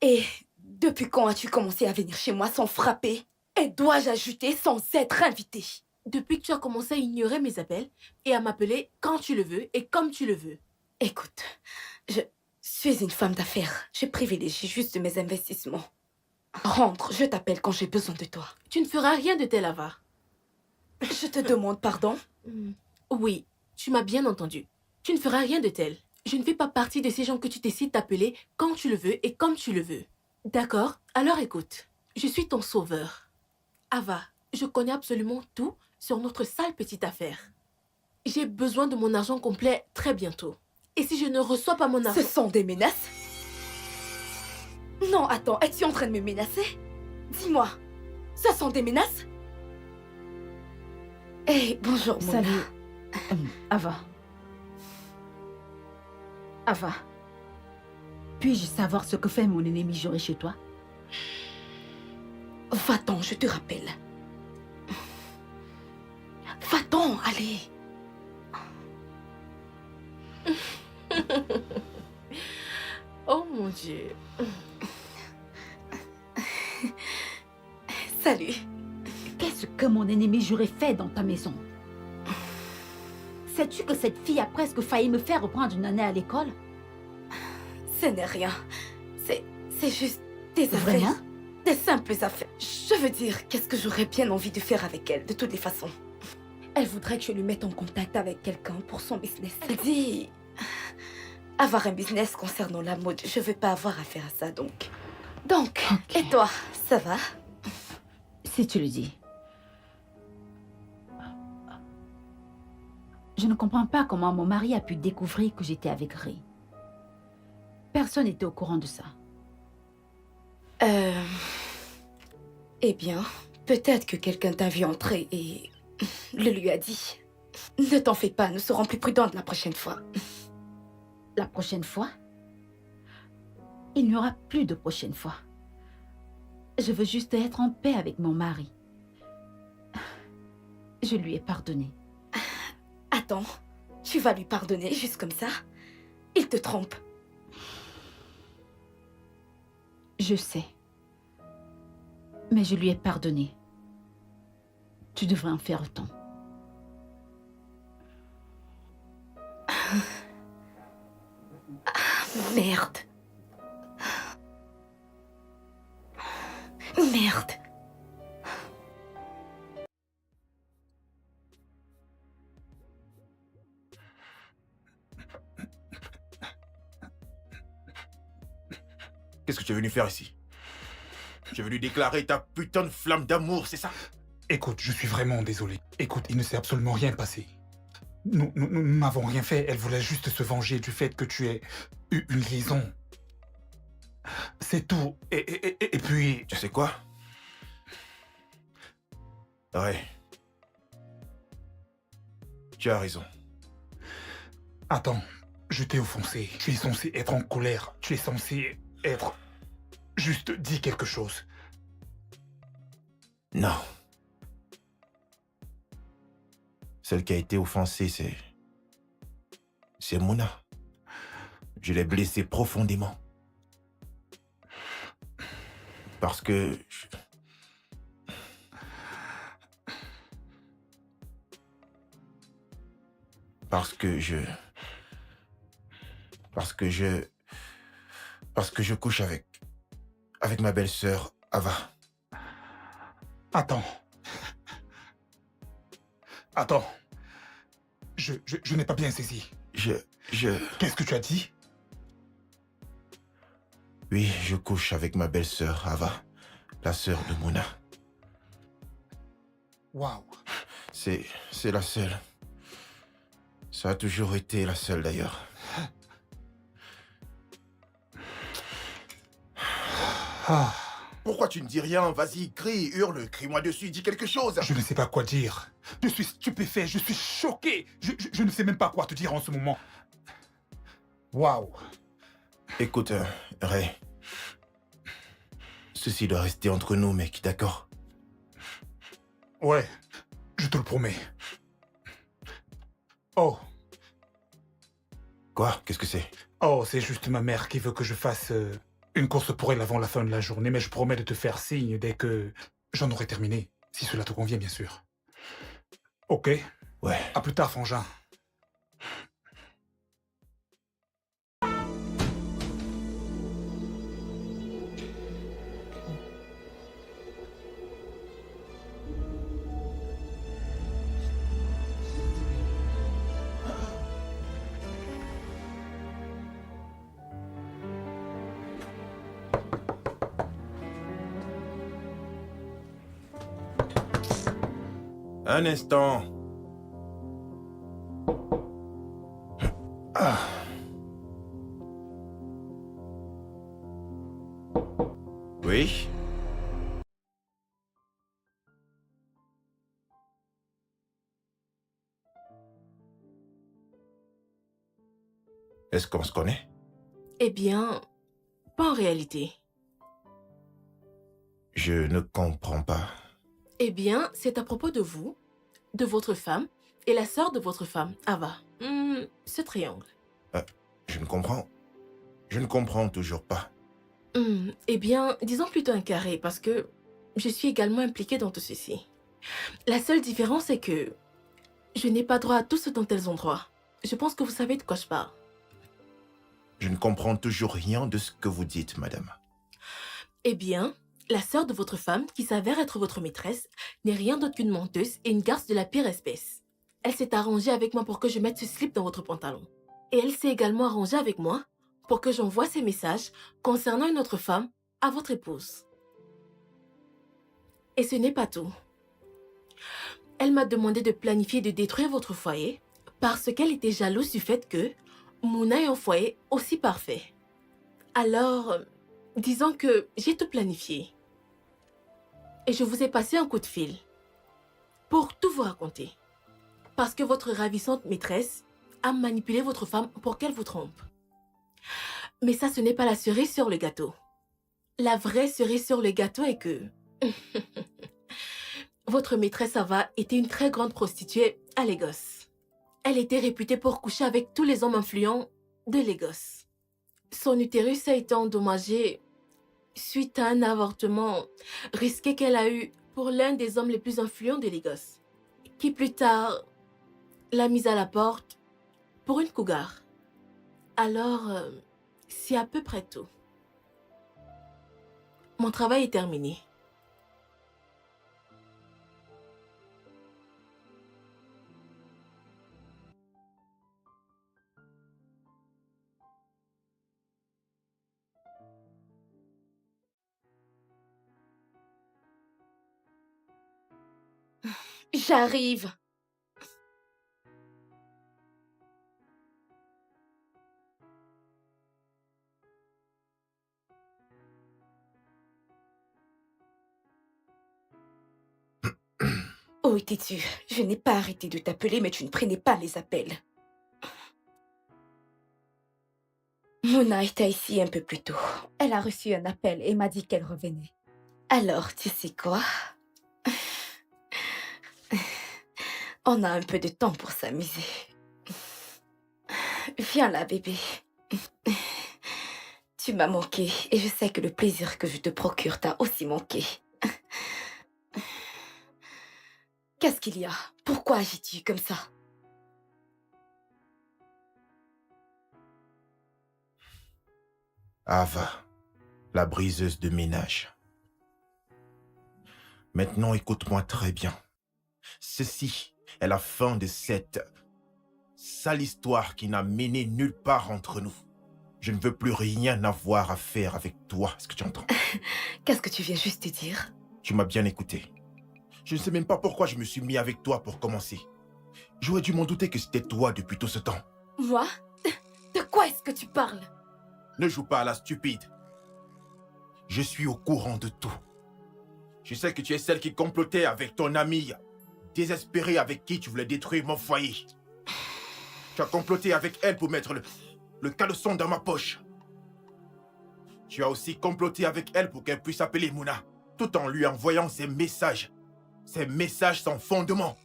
Et depuis quand as-tu commencé à venir chez moi sans frapper? Et dois-je ajouter sans être invité? Depuis que tu as commencé à ignorer mes appels et à m'appeler quand tu le veux et comme tu le veux. Écoute, je suis une femme d'affaires. Je privilégie juste mes investissements. Rentre, je t'appelle quand j'ai besoin de toi. Tu ne feras rien de tel, Ava. Je te demande pardon. Oui, tu m'as bien entendu. Tu ne feras rien de tel. Je ne fais pas partie de ces gens que tu décides d'appeler quand tu le veux et comme tu le veux. D'accord? Alors écoute, je suis ton sauveur. Ava, je connais absolument tout sur notre sale petite affaire. J'ai besoin de mon argent complet très bientôt. Et si je ne reçois pas mon argent... Ce sont des menaces? Non, attends, es-tu en train de me menacer? Dis-moi, ce sont des menaces? Hey, bonjour, Mona. Salut. Ava. Ava. Puis-je savoir ce que fait mon ennemi juré chez toi? Va-t'en, je te rappelle. Va-t'en, allez. Oh mon Dieu. Salut. Qu'est-ce que mon ennemi juré fait dans ta maison? Sais-tu que cette fille a presque failli me faire reprendre une année à l'école? Ce n'est rien. C'est juste des affaires. Vraiment? Des simples affaires. Je veux dire, qu'est-ce que j'aurais bien envie de faire avec elle, de toutes les façons. Elle voudrait que je lui mette en contact avec quelqu'un pour son business. Elle dit... Avoir un business concernant la mode, je veux pas avoir affaire à ça, donc... Donc, Ok. et toi, ça va? Si tu le dis. Je ne comprends pas comment mon mari a pu découvrir que j'étais avec Ray. Personne n'était au courant de ça. Eh bien, peut-être que quelqu'un t'a vu entrer et le lui a dit. Ne t'en fais pas, nous serons plus prudentes la prochaine fois. La prochaine fois, il n'y aura plus de prochaine fois. Je veux juste être en paix avec mon mari. Je lui ai pardonné. Attends, tu vas lui pardonner juste comme ça? Il te trompe. Je sais. Mais je lui ai pardonné. Tu devrais en faire autant. Merde. Merde. Qu'est-ce que tu es venu faire ici? Tu es venu déclarer ta putain de flamme d'amour, c'est ça? Écoute, je suis vraiment désolé. Écoute, il ne s'est absolument rien passé. Nous n'avons rien fait. Elle voulait juste se venger du fait que tu aies eu une liaison. C'est tout. Et puis... Tu sais quoi? Ouais. Tu as raison. Attends, je t'ai offensé. Tu es censé être en colère. Tu es censé être... Juste dis quelque chose. Non. Celle qui a été offensée, c'est Mouna. Je l'ai blessée profondément. Parce que... Parce que je couche avec ma belle-sœur, Ava. Attends. Attends. Je n'ai pas bien saisi. Qu'est-ce que tu as dit? Oui, je couche avec ma belle-sœur, Ava, la sœur de Mouna. Waouh. C'est la seule. Ça a toujours été la seule, d'ailleurs. Ah, Pourquoi tu ne dis rien? Vas-y, crie, hurle, crie-moi dessus, dis quelque chose. je ne sais pas quoi dire. Je suis stupéfait, je suis choqué. Je ne sais même pas quoi te dire en ce moment. Waouh. Écoute, Ray. Ceci doit rester entre nous, mec, d'accord? Ouais, je te le promets. Oh. Quoi? Qu'est-ce que c'est? Oh, c'est juste ma mère qui veut que je fasse une course pour elle avant la fin de la journée, mais je promets de te faire signe dès que j'en aurai terminé. Si cela te convient, bien sûr. Ok. Ouais. À plus tard, frangin. Un instant. Ah. Oui? Est-ce qu'on se connaît? Eh bien, pas en réalité. Je ne comprends pas. Eh bien, c'est à propos de vous, de votre femme et la sœur de votre femme, Ava. Ce triangle. Je ne comprends. Je ne comprends toujours pas. Eh bien, disons plutôt un carré, parce que je suis également impliquée dans tout ceci. La seule différence est que je n'ai pas droit à tout ce dont elles ont droit. Je pense que vous savez de quoi je parle. Je ne comprends toujours rien de ce que vous dites, madame. Eh bien, la sœur de votre femme, qui s'avère être votre maîtresse, n'est rien d'autre qu'une menteuse et une garce de la pire espèce. Elle s'est arrangée avec moi pour que je mette ce slip dans votre pantalon. Et elle s'est également arrangée avec moi pour que j'envoie ces messages concernant une autre femme à votre épouse. Et ce n'est pas tout. Elle m'a demandé de planifier et de détruire votre foyer parce qu'elle était jalouse du fait que Mouna ait un foyer aussi parfait. Alors, disons que j'ai tout planifié. Et je vous ai passé un coup de fil pour tout vous raconter. Parce que votre ravissante maîtresse a manipulé votre femme pour qu'elle vous trompe. Mais ça, ce n'est pas la cerise sur le gâteau. La vraie cerise sur le gâteau est que... votre maîtresse Ava était une très grande prostituée à Lagos. Elle était réputée pour coucher avec tous les hommes influents de Lagos. Son utérus a été endommagé suite à un avortement risqué qu'elle a eu pour l'un des hommes les plus influents de Lagos, qui plus tard l'a mise à la porte pour une cougar. Alors, c'est à peu près tout. Mon travail est terminé. J'arrive. Où étais-tu? Je n'ai pas arrêté de t'appeler, mais tu ne prenais pas les appels. Mouna était ici un peu plus tôt. Elle a reçu un appel et m'a dit qu'elle revenait. Alors, tu sais quoi? On a un peu de temps pour s'amuser. Viens là, bébé. Tu m'as manqué et je sais que le plaisir que je te procure t'a aussi manqué. Qu'est-ce qu'il y a? Pourquoi agis-tu comme ça? Ava, la briseuse de ménage. Maintenant, écoute-moi très bien. Ceci est la fin de cette sale histoire qui n'a mené nulle part entre nous. Je ne veux plus rien avoir à faire avec toi, est-ce que tu entends? Qu'est-ce que tu viens juste de dire? Tu m'as bien écouté. Je ne sais même pas pourquoi je me suis mis avec toi pour commencer. J'aurais dû m'en douter que c'était toi depuis tout ce temps. Moi? De quoi est-ce que tu parles? Ne joue pas à la stupide. Je suis au courant de tout. Je sais que tu es celle qui complotait avec ton amie, désespérée avec qui tu voulais détruire mon foyer. Tu as comploté avec elle pour mettre le caleçon dans ma poche. Tu as aussi comploté avec elle pour qu'elle puisse appeler Mouna, tout en lui envoyant ces messages sans fondement,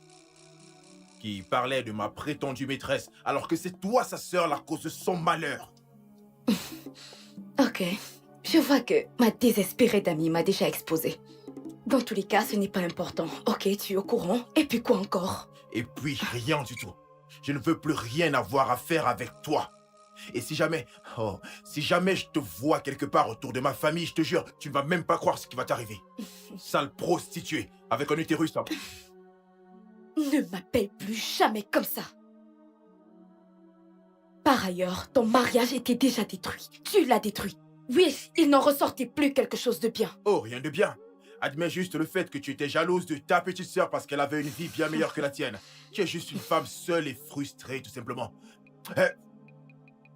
qui parlaient de ma prétendue maîtresse, alors que c'est toi, sa sœur, la cause de son malheur. Ok, je vois que ma désespérée d'amie m'a déjà exposée. Dans tous les cas, ce n'est pas important. Ok, tu es au courant. Et puis quoi encore? Et puis rien du tout. Je ne veux plus rien avoir à faire avec toi. Et si jamais je te vois quelque part autour de ma famille, je te jure, tu ne vas même pas croire ce qui va t'arriver. Sale prostituée, avec un utérus. Ne m'appelle plus jamais comme ça. Par ailleurs, ton mariage était déjà détruit. Tu l'as détruit. Oui, il n'en ressortait plus quelque chose de bien. Oh, rien de bien. Admets juste le fait que tu étais jalouse de ta petite sœur parce qu'elle avait une vie bien meilleure que la tienne. Tu es juste une femme seule et frustrée, tout simplement.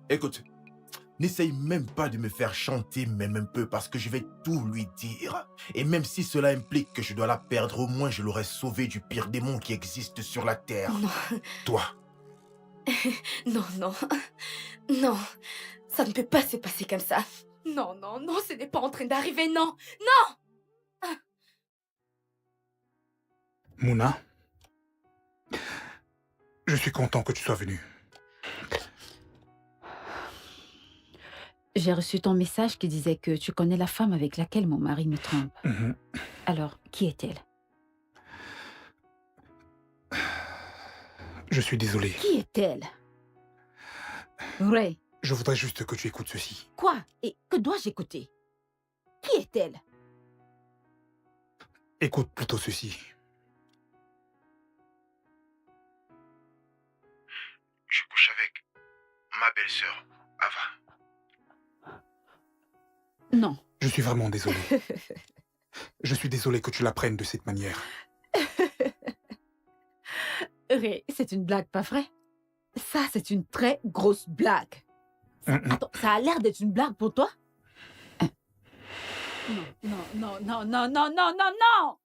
Écoute, n'essaye même pas de me faire chanter même un peu parce que je vais tout lui dire. Et même si cela implique que je dois la perdre, au moins je l'aurais sauvée du pire démon qui existe sur la terre. Non. Toi. Non, non. Non. Ça ne peut pas se passer comme ça. Non, non, non, ce n'est pas en train d'arriver, non. Non! Mouna, je suis content que tu sois venue. J'ai reçu ton message qui disait que tu connais la femme avec laquelle mon mari me trompe. Alors, qui est-elle? Je suis désolé. Qui est-elle? Ray. Je voudrais juste que tu écoutes ceci. Quoi? Et que dois-je écouter? Qui est-elle? Écoute plutôt ceci. Je couche avec ma belle-sœur, Ava. Non. Je suis vraiment désolé. Je suis désolé que tu l'apprennes de cette manière. Ray, c'est une blague, pas vrai? Ça, c'est une très grosse blague. Attends, ça a l'air d'être une blague pour toi? Non, non, non, non, non, non, non, non!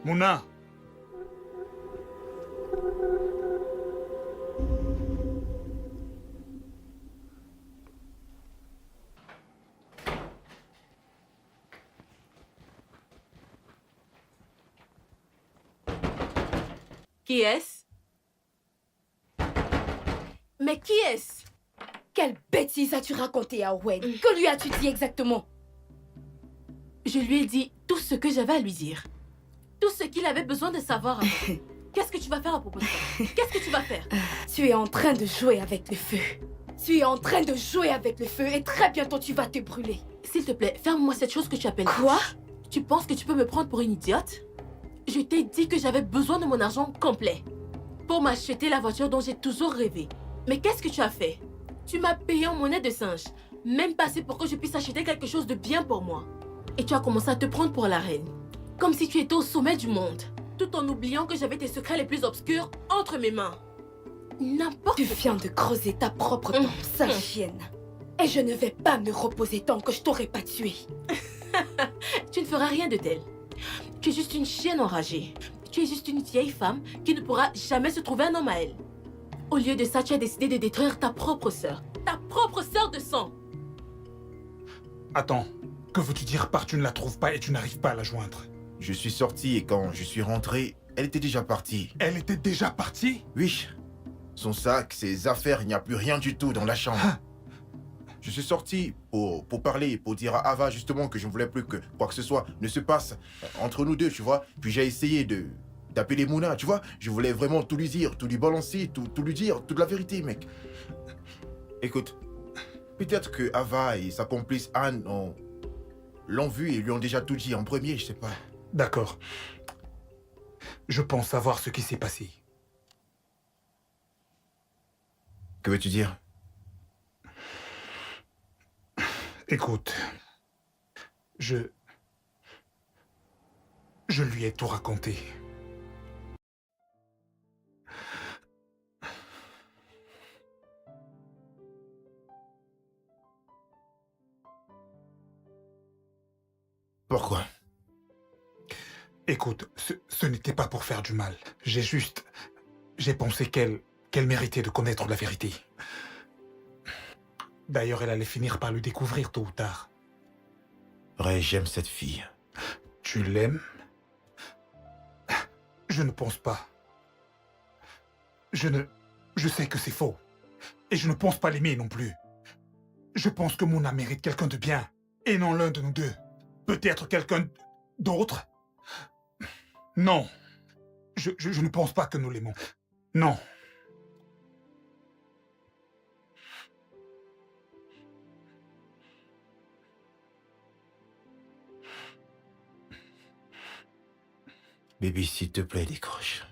Mouna! Qui est-ce? Mais qui est-ce? Quelle bêtise as-tu raconté à Owen? Que lui as-tu dit exactement? Je lui ai dit tout ce que j'avais à lui dire. Tout ce qu'il avait besoin de savoir. Qu'est-ce que tu vas faire à propos de ça? Qu'est-ce que tu vas faire? Tu es en train de jouer avec le feu. Tu es en train de jouer avec le feu et très bientôt tu vas te brûler. S'il te plaît, ferme-moi cette chose que tu appelles... Quoi? Tu penses que tu peux me prendre pour une idiote? Je t'ai dit que j'avais besoin de mon argent complet pour m'acheter la voiture dont j'ai toujours rêvé. Mais qu'est-ce que tu as fait? Tu m'as payé en monnaie de singe, même pas assez pour que je puisse acheter quelque chose de bien pour moi. Et tu as commencé à te prendre pour la reine, comme si tu étais au sommet du monde, tout en oubliant que j'avais tes secrets les plus obscurs entre mes mains. N'importe Tu viens de creuser ta propre tombe, sale chienne. Et je ne vais pas me reposer tant que je t'aurai pas tué. Tu ne feras rien de tel. Tu es juste une chienne enragée. Tu es juste une vieille femme qui ne pourra jamais se trouver un homme à elle. Au lieu de ça, tu as décidé de détruire ta propre sœur. Ta propre sœur de sang. Attends, que veux-tu dire par tu ne la trouves pas et tu n'arrives pas à la joindre? Je suis sorti et quand je suis rentré, elle était déjà partie. Elle était déjà partie? Oui. Son sac, ses affaires, il n'y a plus rien du tout dans la chambre. Ah. Je suis sorti pour parler, pour dire à Ava justement que je ne voulais plus que quoi que ce soit ne se passe entre nous deux, tu vois. Puis j'ai essayé d'appeler Mouna, tu vois. Je voulais vraiment tout lui dire, tout lui balancer, tout lui dire, toute la vérité, mec. Écoute, peut-être que Ava et sa complice Anne l'ont vu et lui ont déjà tout dit en premier, je sais pas. D'accord. Je pense savoir ce qui s'est passé. Que veux-tu dire? Écoute, je lui ai tout raconté. Pourquoi? Écoute, ce n'était pas pour faire du mal. J'ai pensé qu'elle méritait de connaître la vérité. D'ailleurs, elle allait finir par le découvrir tôt ou tard. Ray, j'aime cette fille. Tu l'aimes? Je ne pense pas. Je sais que c'est faux. Et je ne pense pas l'aimer non plus. Je pense que Mouna mérite quelqu'un de bien. Et non l'un de nous deux. Peut-être quelqu'un d'autre? Non. Je ne pense pas que nous l'aimons. Non. Baby, s'il te plaît, décroche.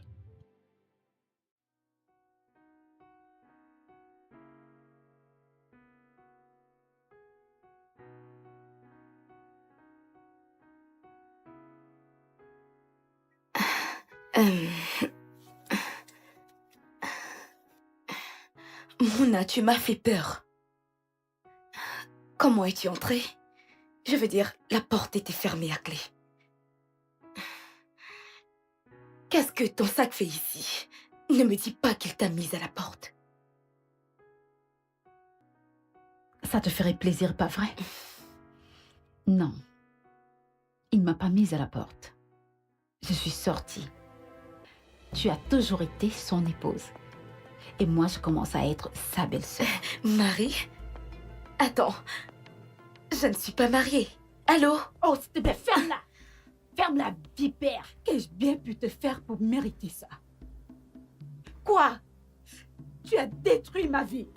Mouna, tu m'as fait peur. Comment es-tu entrée? Je veux dire, la porte était fermée à clé. Qu'est-ce que ton sac fait ici? Ne me dis pas qu'il t'a mise à la porte. Ça te ferait plaisir, pas vrai? Non. Il ne m'a pas mise à la porte. Je suis sortie. Tu as toujours été son épouse. Et moi, je commence à être sa belle-sœur. Marie? Attends. Je ne suis pas mariée. Allô? Oh, s'il te plaît, ferme-la! Ferme-la, vipère! Qu'ai-je bien pu te faire pour mériter ça? Quoi? Tu as détruit ma vie.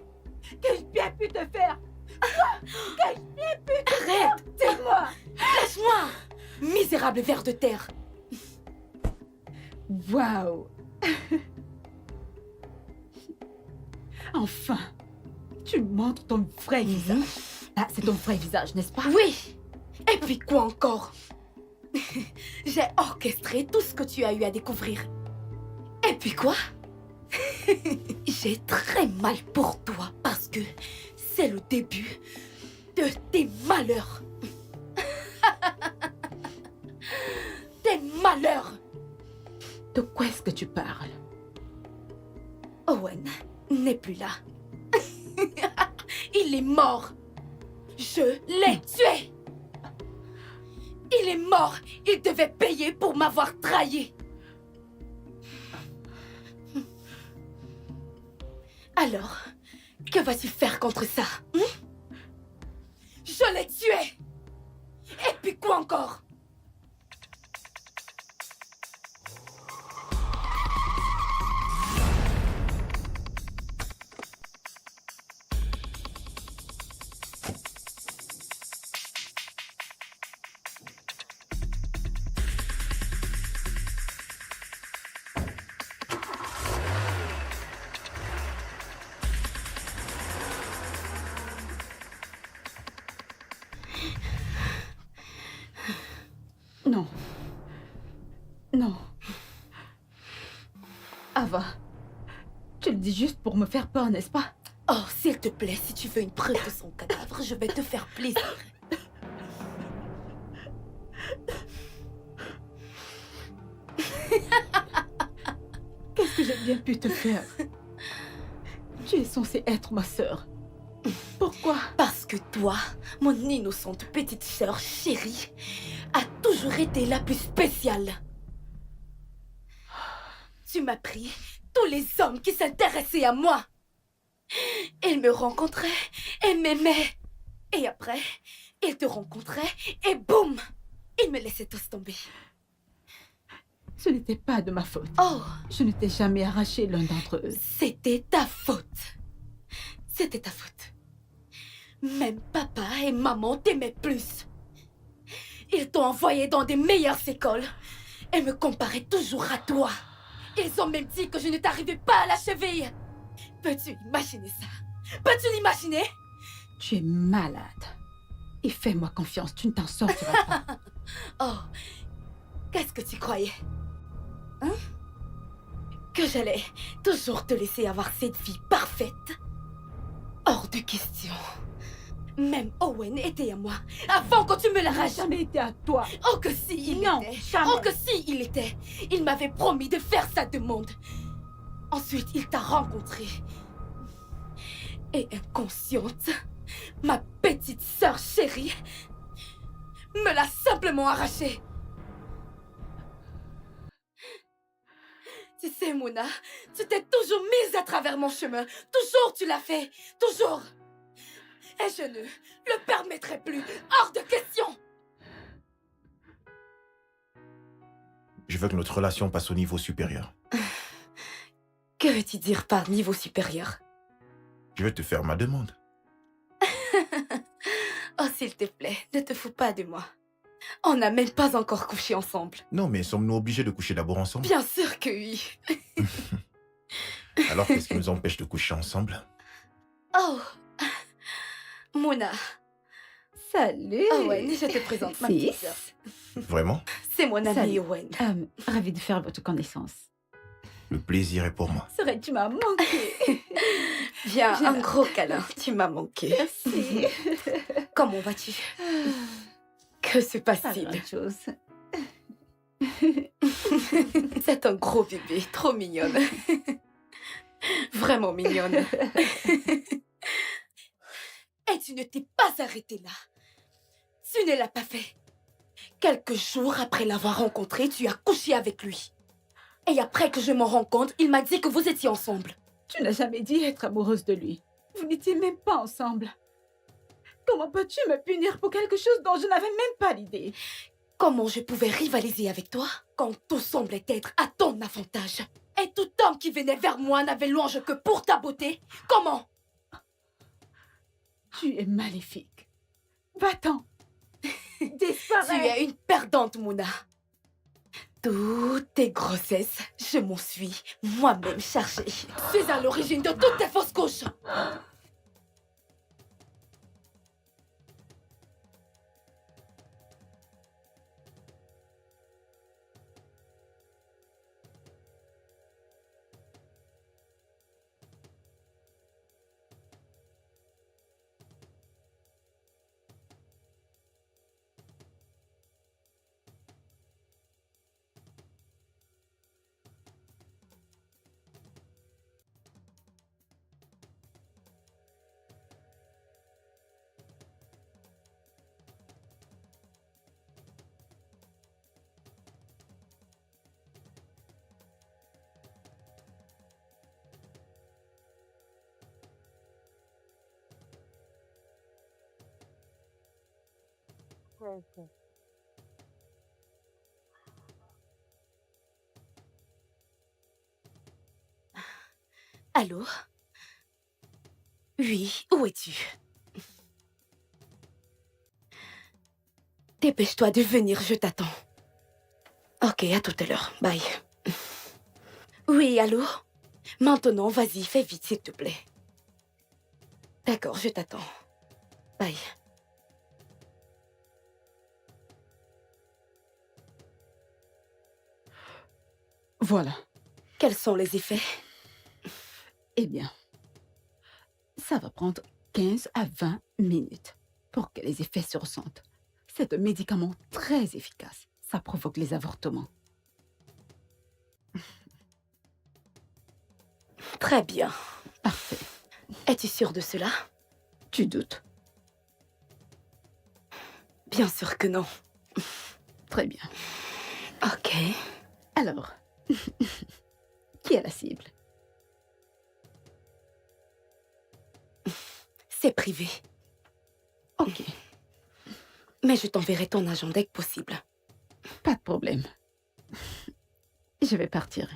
Qu'ai-je bien pu te faire? Quoi? Qu'ai-je bien pu te faire? Arrête! Dis-moi! Lâche-moi! Misérable ver de terre! Waouh! Enfin, tu montres ton vrai visage. Ah, c'est ton vrai visage, n'est-ce pas? Oui! Et puis quoi encore? J'ai orchestré tout ce que tu as eu à découvrir. Et puis quoi? J'ai très mal pour toi parce que c'est le début de tes malheurs. Tes malheurs! De quoi est-ce que tu parles? Owen n'est plus là. Il est mort. Je l'ai tué. Il est mort. Il devait payer pour m'avoir trahi. Alors, que vas-tu faire contre ça? Je l'ai tué. Et puis quoi encore? Non. Non. Ava, tu le dis juste pour me faire peur, n'est-ce pas? Oh, s'il te plaît, si tu veux une preuve de son cadavre, je vais te faire plaisir. Qu'est-ce que j'ai bien pu te faire? Tu es censée être ma sœur. Pourquoi? Parce Parce que toi, mon innocente petite sœur chérie, a toujours été la plus spéciale. Tu m'as pris tous les hommes qui s'intéressaient à moi. Ils me rencontraient et m'aimaient. Et après, ils te rencontraient et boum, ils me laissaient tous tomber. Ce n'était pas de ma faute. Oh, Je ne t'ai jamais arraché l'un d'entre eux. c'était ta faute. C'était ta faute. Même papa et maman t'aimaient plus. Ils t'ont envoyé dans des meilleures écoles et me comparaient toujours à toi. Ils ont même dit que je ne t'arrivais pas à la cheville. Peux-tu imaginer ça? Peux-tu l'imaginer? Tu es malade. Et fais-moi confiance, tu ne t'en sortiras pas. Oh, qu'est-ce que tu croyais? Hein? Que j'allais toujours te laisser avoir cette vie parfaite? Hors de question. Même Owen était à moi avant que tu me Il n'a l'arraches. jamais été à toi. Oh que si, il Non, était. jamais. Oh que si, il était. Il m'avait promis de faire sa demande. Ensuite, il t'a rencontré. Et inconsciente, ma petite sœur chérie me l'a simplement arraché. Tu sais, Mona, tu t'es toujours mise à travers mon chemin. Toujours tu l'as fait. Toujours. Et je ne le permettrai plus. Hors de question. Je veux que notre relation passe au niveau supérieur. Que veux-tu dire par niveau supérieur? Je veux te faire ma demande. Oh, s'il te plaît, ne te fous pas de moi. On n'a même pas encore couché ensemble. Non, mais sommes-nous obligés de coucher d'abord ensemble? Bien sûr que oui. Alors qu'est-ce qui nous empêche de coucher ensemble? Oh, Mona. Salut. Owen, je te présente ma petite sœur. Vraiment? C'est mon ami Salut. Owen. Ravie de faire votre connaissance. Le plaisir est pour moi. C'est vrai, tu m'as manqué. Viens, Viens. un gros câlin. Tu m'as manqué. Merci. Comment vas-tu? Que se Pas passe-t-il? grand-chose. C'est un gros bébé, trop mignonne. Vraiment mignonne. Et tu ne t'es pas arrêtée là. Tu ne l'as pas fait. Quelques jours après l'avoir rencontré, tu as couché avec lui. Et après que je m'en rends compte, il m'a dit que vous étiez ensemble. Tu n'as jamais dit être amoureuse de lui. Vous n'étiez même pas ensemble. Comment peux-tu me punir pour quelque chose dont je n'avais même pas l'idée? Comment je pouvais rivaliser avec toi quand tout semblait être à ton avantage? Et tout homme qui venait vers moi n'avait louange que pour ta beauté? Comment? Tu es maléfique. Va-t'en. Tu Disparais. es une perdante, Mouna. Toutes tes grossesses, je m'en suis moi-même chargée. Je suis à l'origine de toutes tes fausses couches. Allô? Oui, où es-tu? Dépêche-toi de venir, je t'attends. Ok, à tout à l'heure. Bye. Oui, allô? Maintenant, vas-y, fais vite, s'il te plaît. D'accord, je t'attends. Bye. Voilà. Quels sont les effets? Eh bien, ça va prendre 15 à 20 minutes pour que les effets se ressentent. C'est un médicament très efficace. Ça provoque les avortements. Très bien. Parfait. Es-tu sûre de cela? Tu doutes? Bien sûr que non. Très bien. Ok. Alors, qui est la cible? C'est privé. Ok, Mais je t'enverrai ton agent dès que possible. pas de problème. Je vais partir.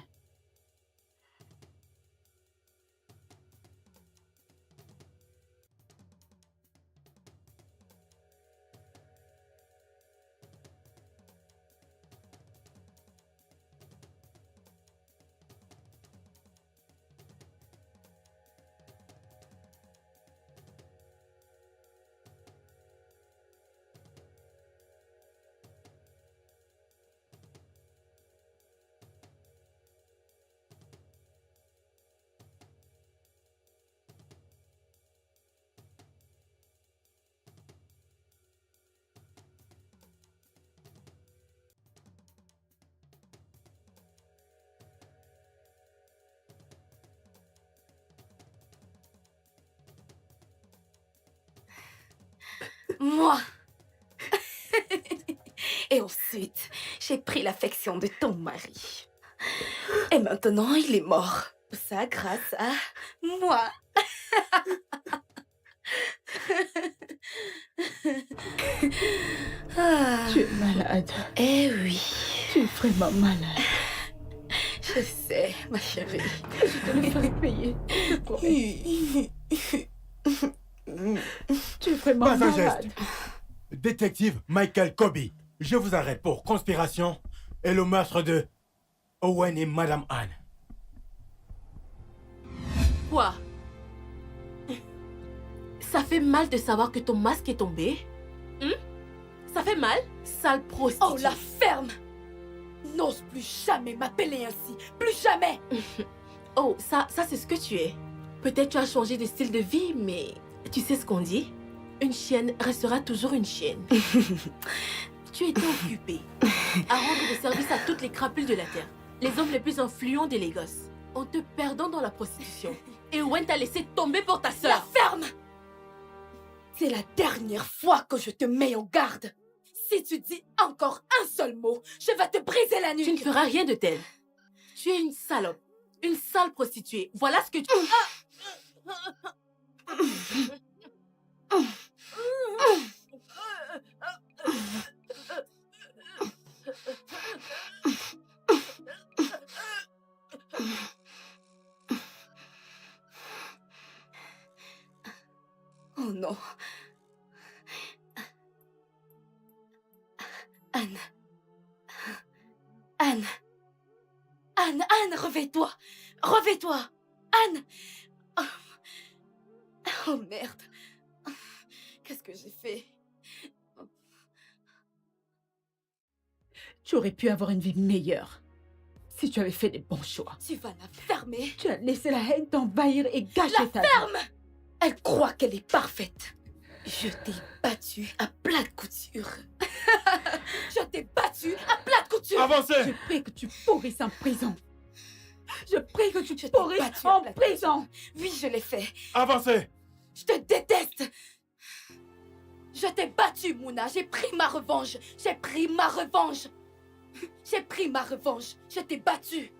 Moi. Et ensuite, j'ai pris l'affection de ton mari. Et maintenant, il est mort. Ça grâce à moi. Ah. Tu es malade. Eh oui, Tu es vraiment malade. je sais, ma chérie. Je te le ferai payer. Je te promets. Tu es vraiment Pas un malade. geste. Détective Michael Kobe, je vous arrête pour conspiration et le meurtre de Owen et Madame Anne. Quoi? Ça fait mal de savoir que ton masque est tombé? Ça fait mal? Sale prostituée. Oh, la ferme! N'ose plus jamais m'appeler ainsi. Plus jamais! Oh, ça c'est ce que tu es. Peut-être tu as changé de style de vie, mais tu sais ce qu'on dit? Une chienne restera toujours une chienne. Tu étais occupée à rendre des services à toutes les crapules de la terre, les hommes les plus influents de Lagos, en te perdant dans la prostitution. Et Owen t'a laissé tomber pour ta La sœur. ferme! C'est la dernière fois que je te mets en garde. Si tu dis encore un seul mot, je vais te briser la nuque. Tu ne feras rien de tel. Tu es une salope, une sale prostituée. Voilà ce que tu... Oh non. Anne. Anne. Anne, Anne, réveille-toi. Réveille-toi. Anne. Oh merde. Qu'est-ce que j'ai fait? Tu aurais pu avoir une vie meilleure si tu avais fait des bons choix. Tu vas la fermer. Tu as laissé la haine t'envahir et gâcher ta vie. Ferme! Elle croit qu'elle est parfaite. Je t'ai battue à plat de couture. Je t'ai battue à plat de couture. Je Avancez! prie que tu pourrisses en prison. Je prie que tu Je t'ai pourrisses battue à en plat de prison. Oui, je l'ai fait. Avancez! Je te déteste. Je t'ai battue, Mouna. J'ai pris ma revanche. J'ai pris ma revanche. J'ai pris ma revanche. Je t'ai battue.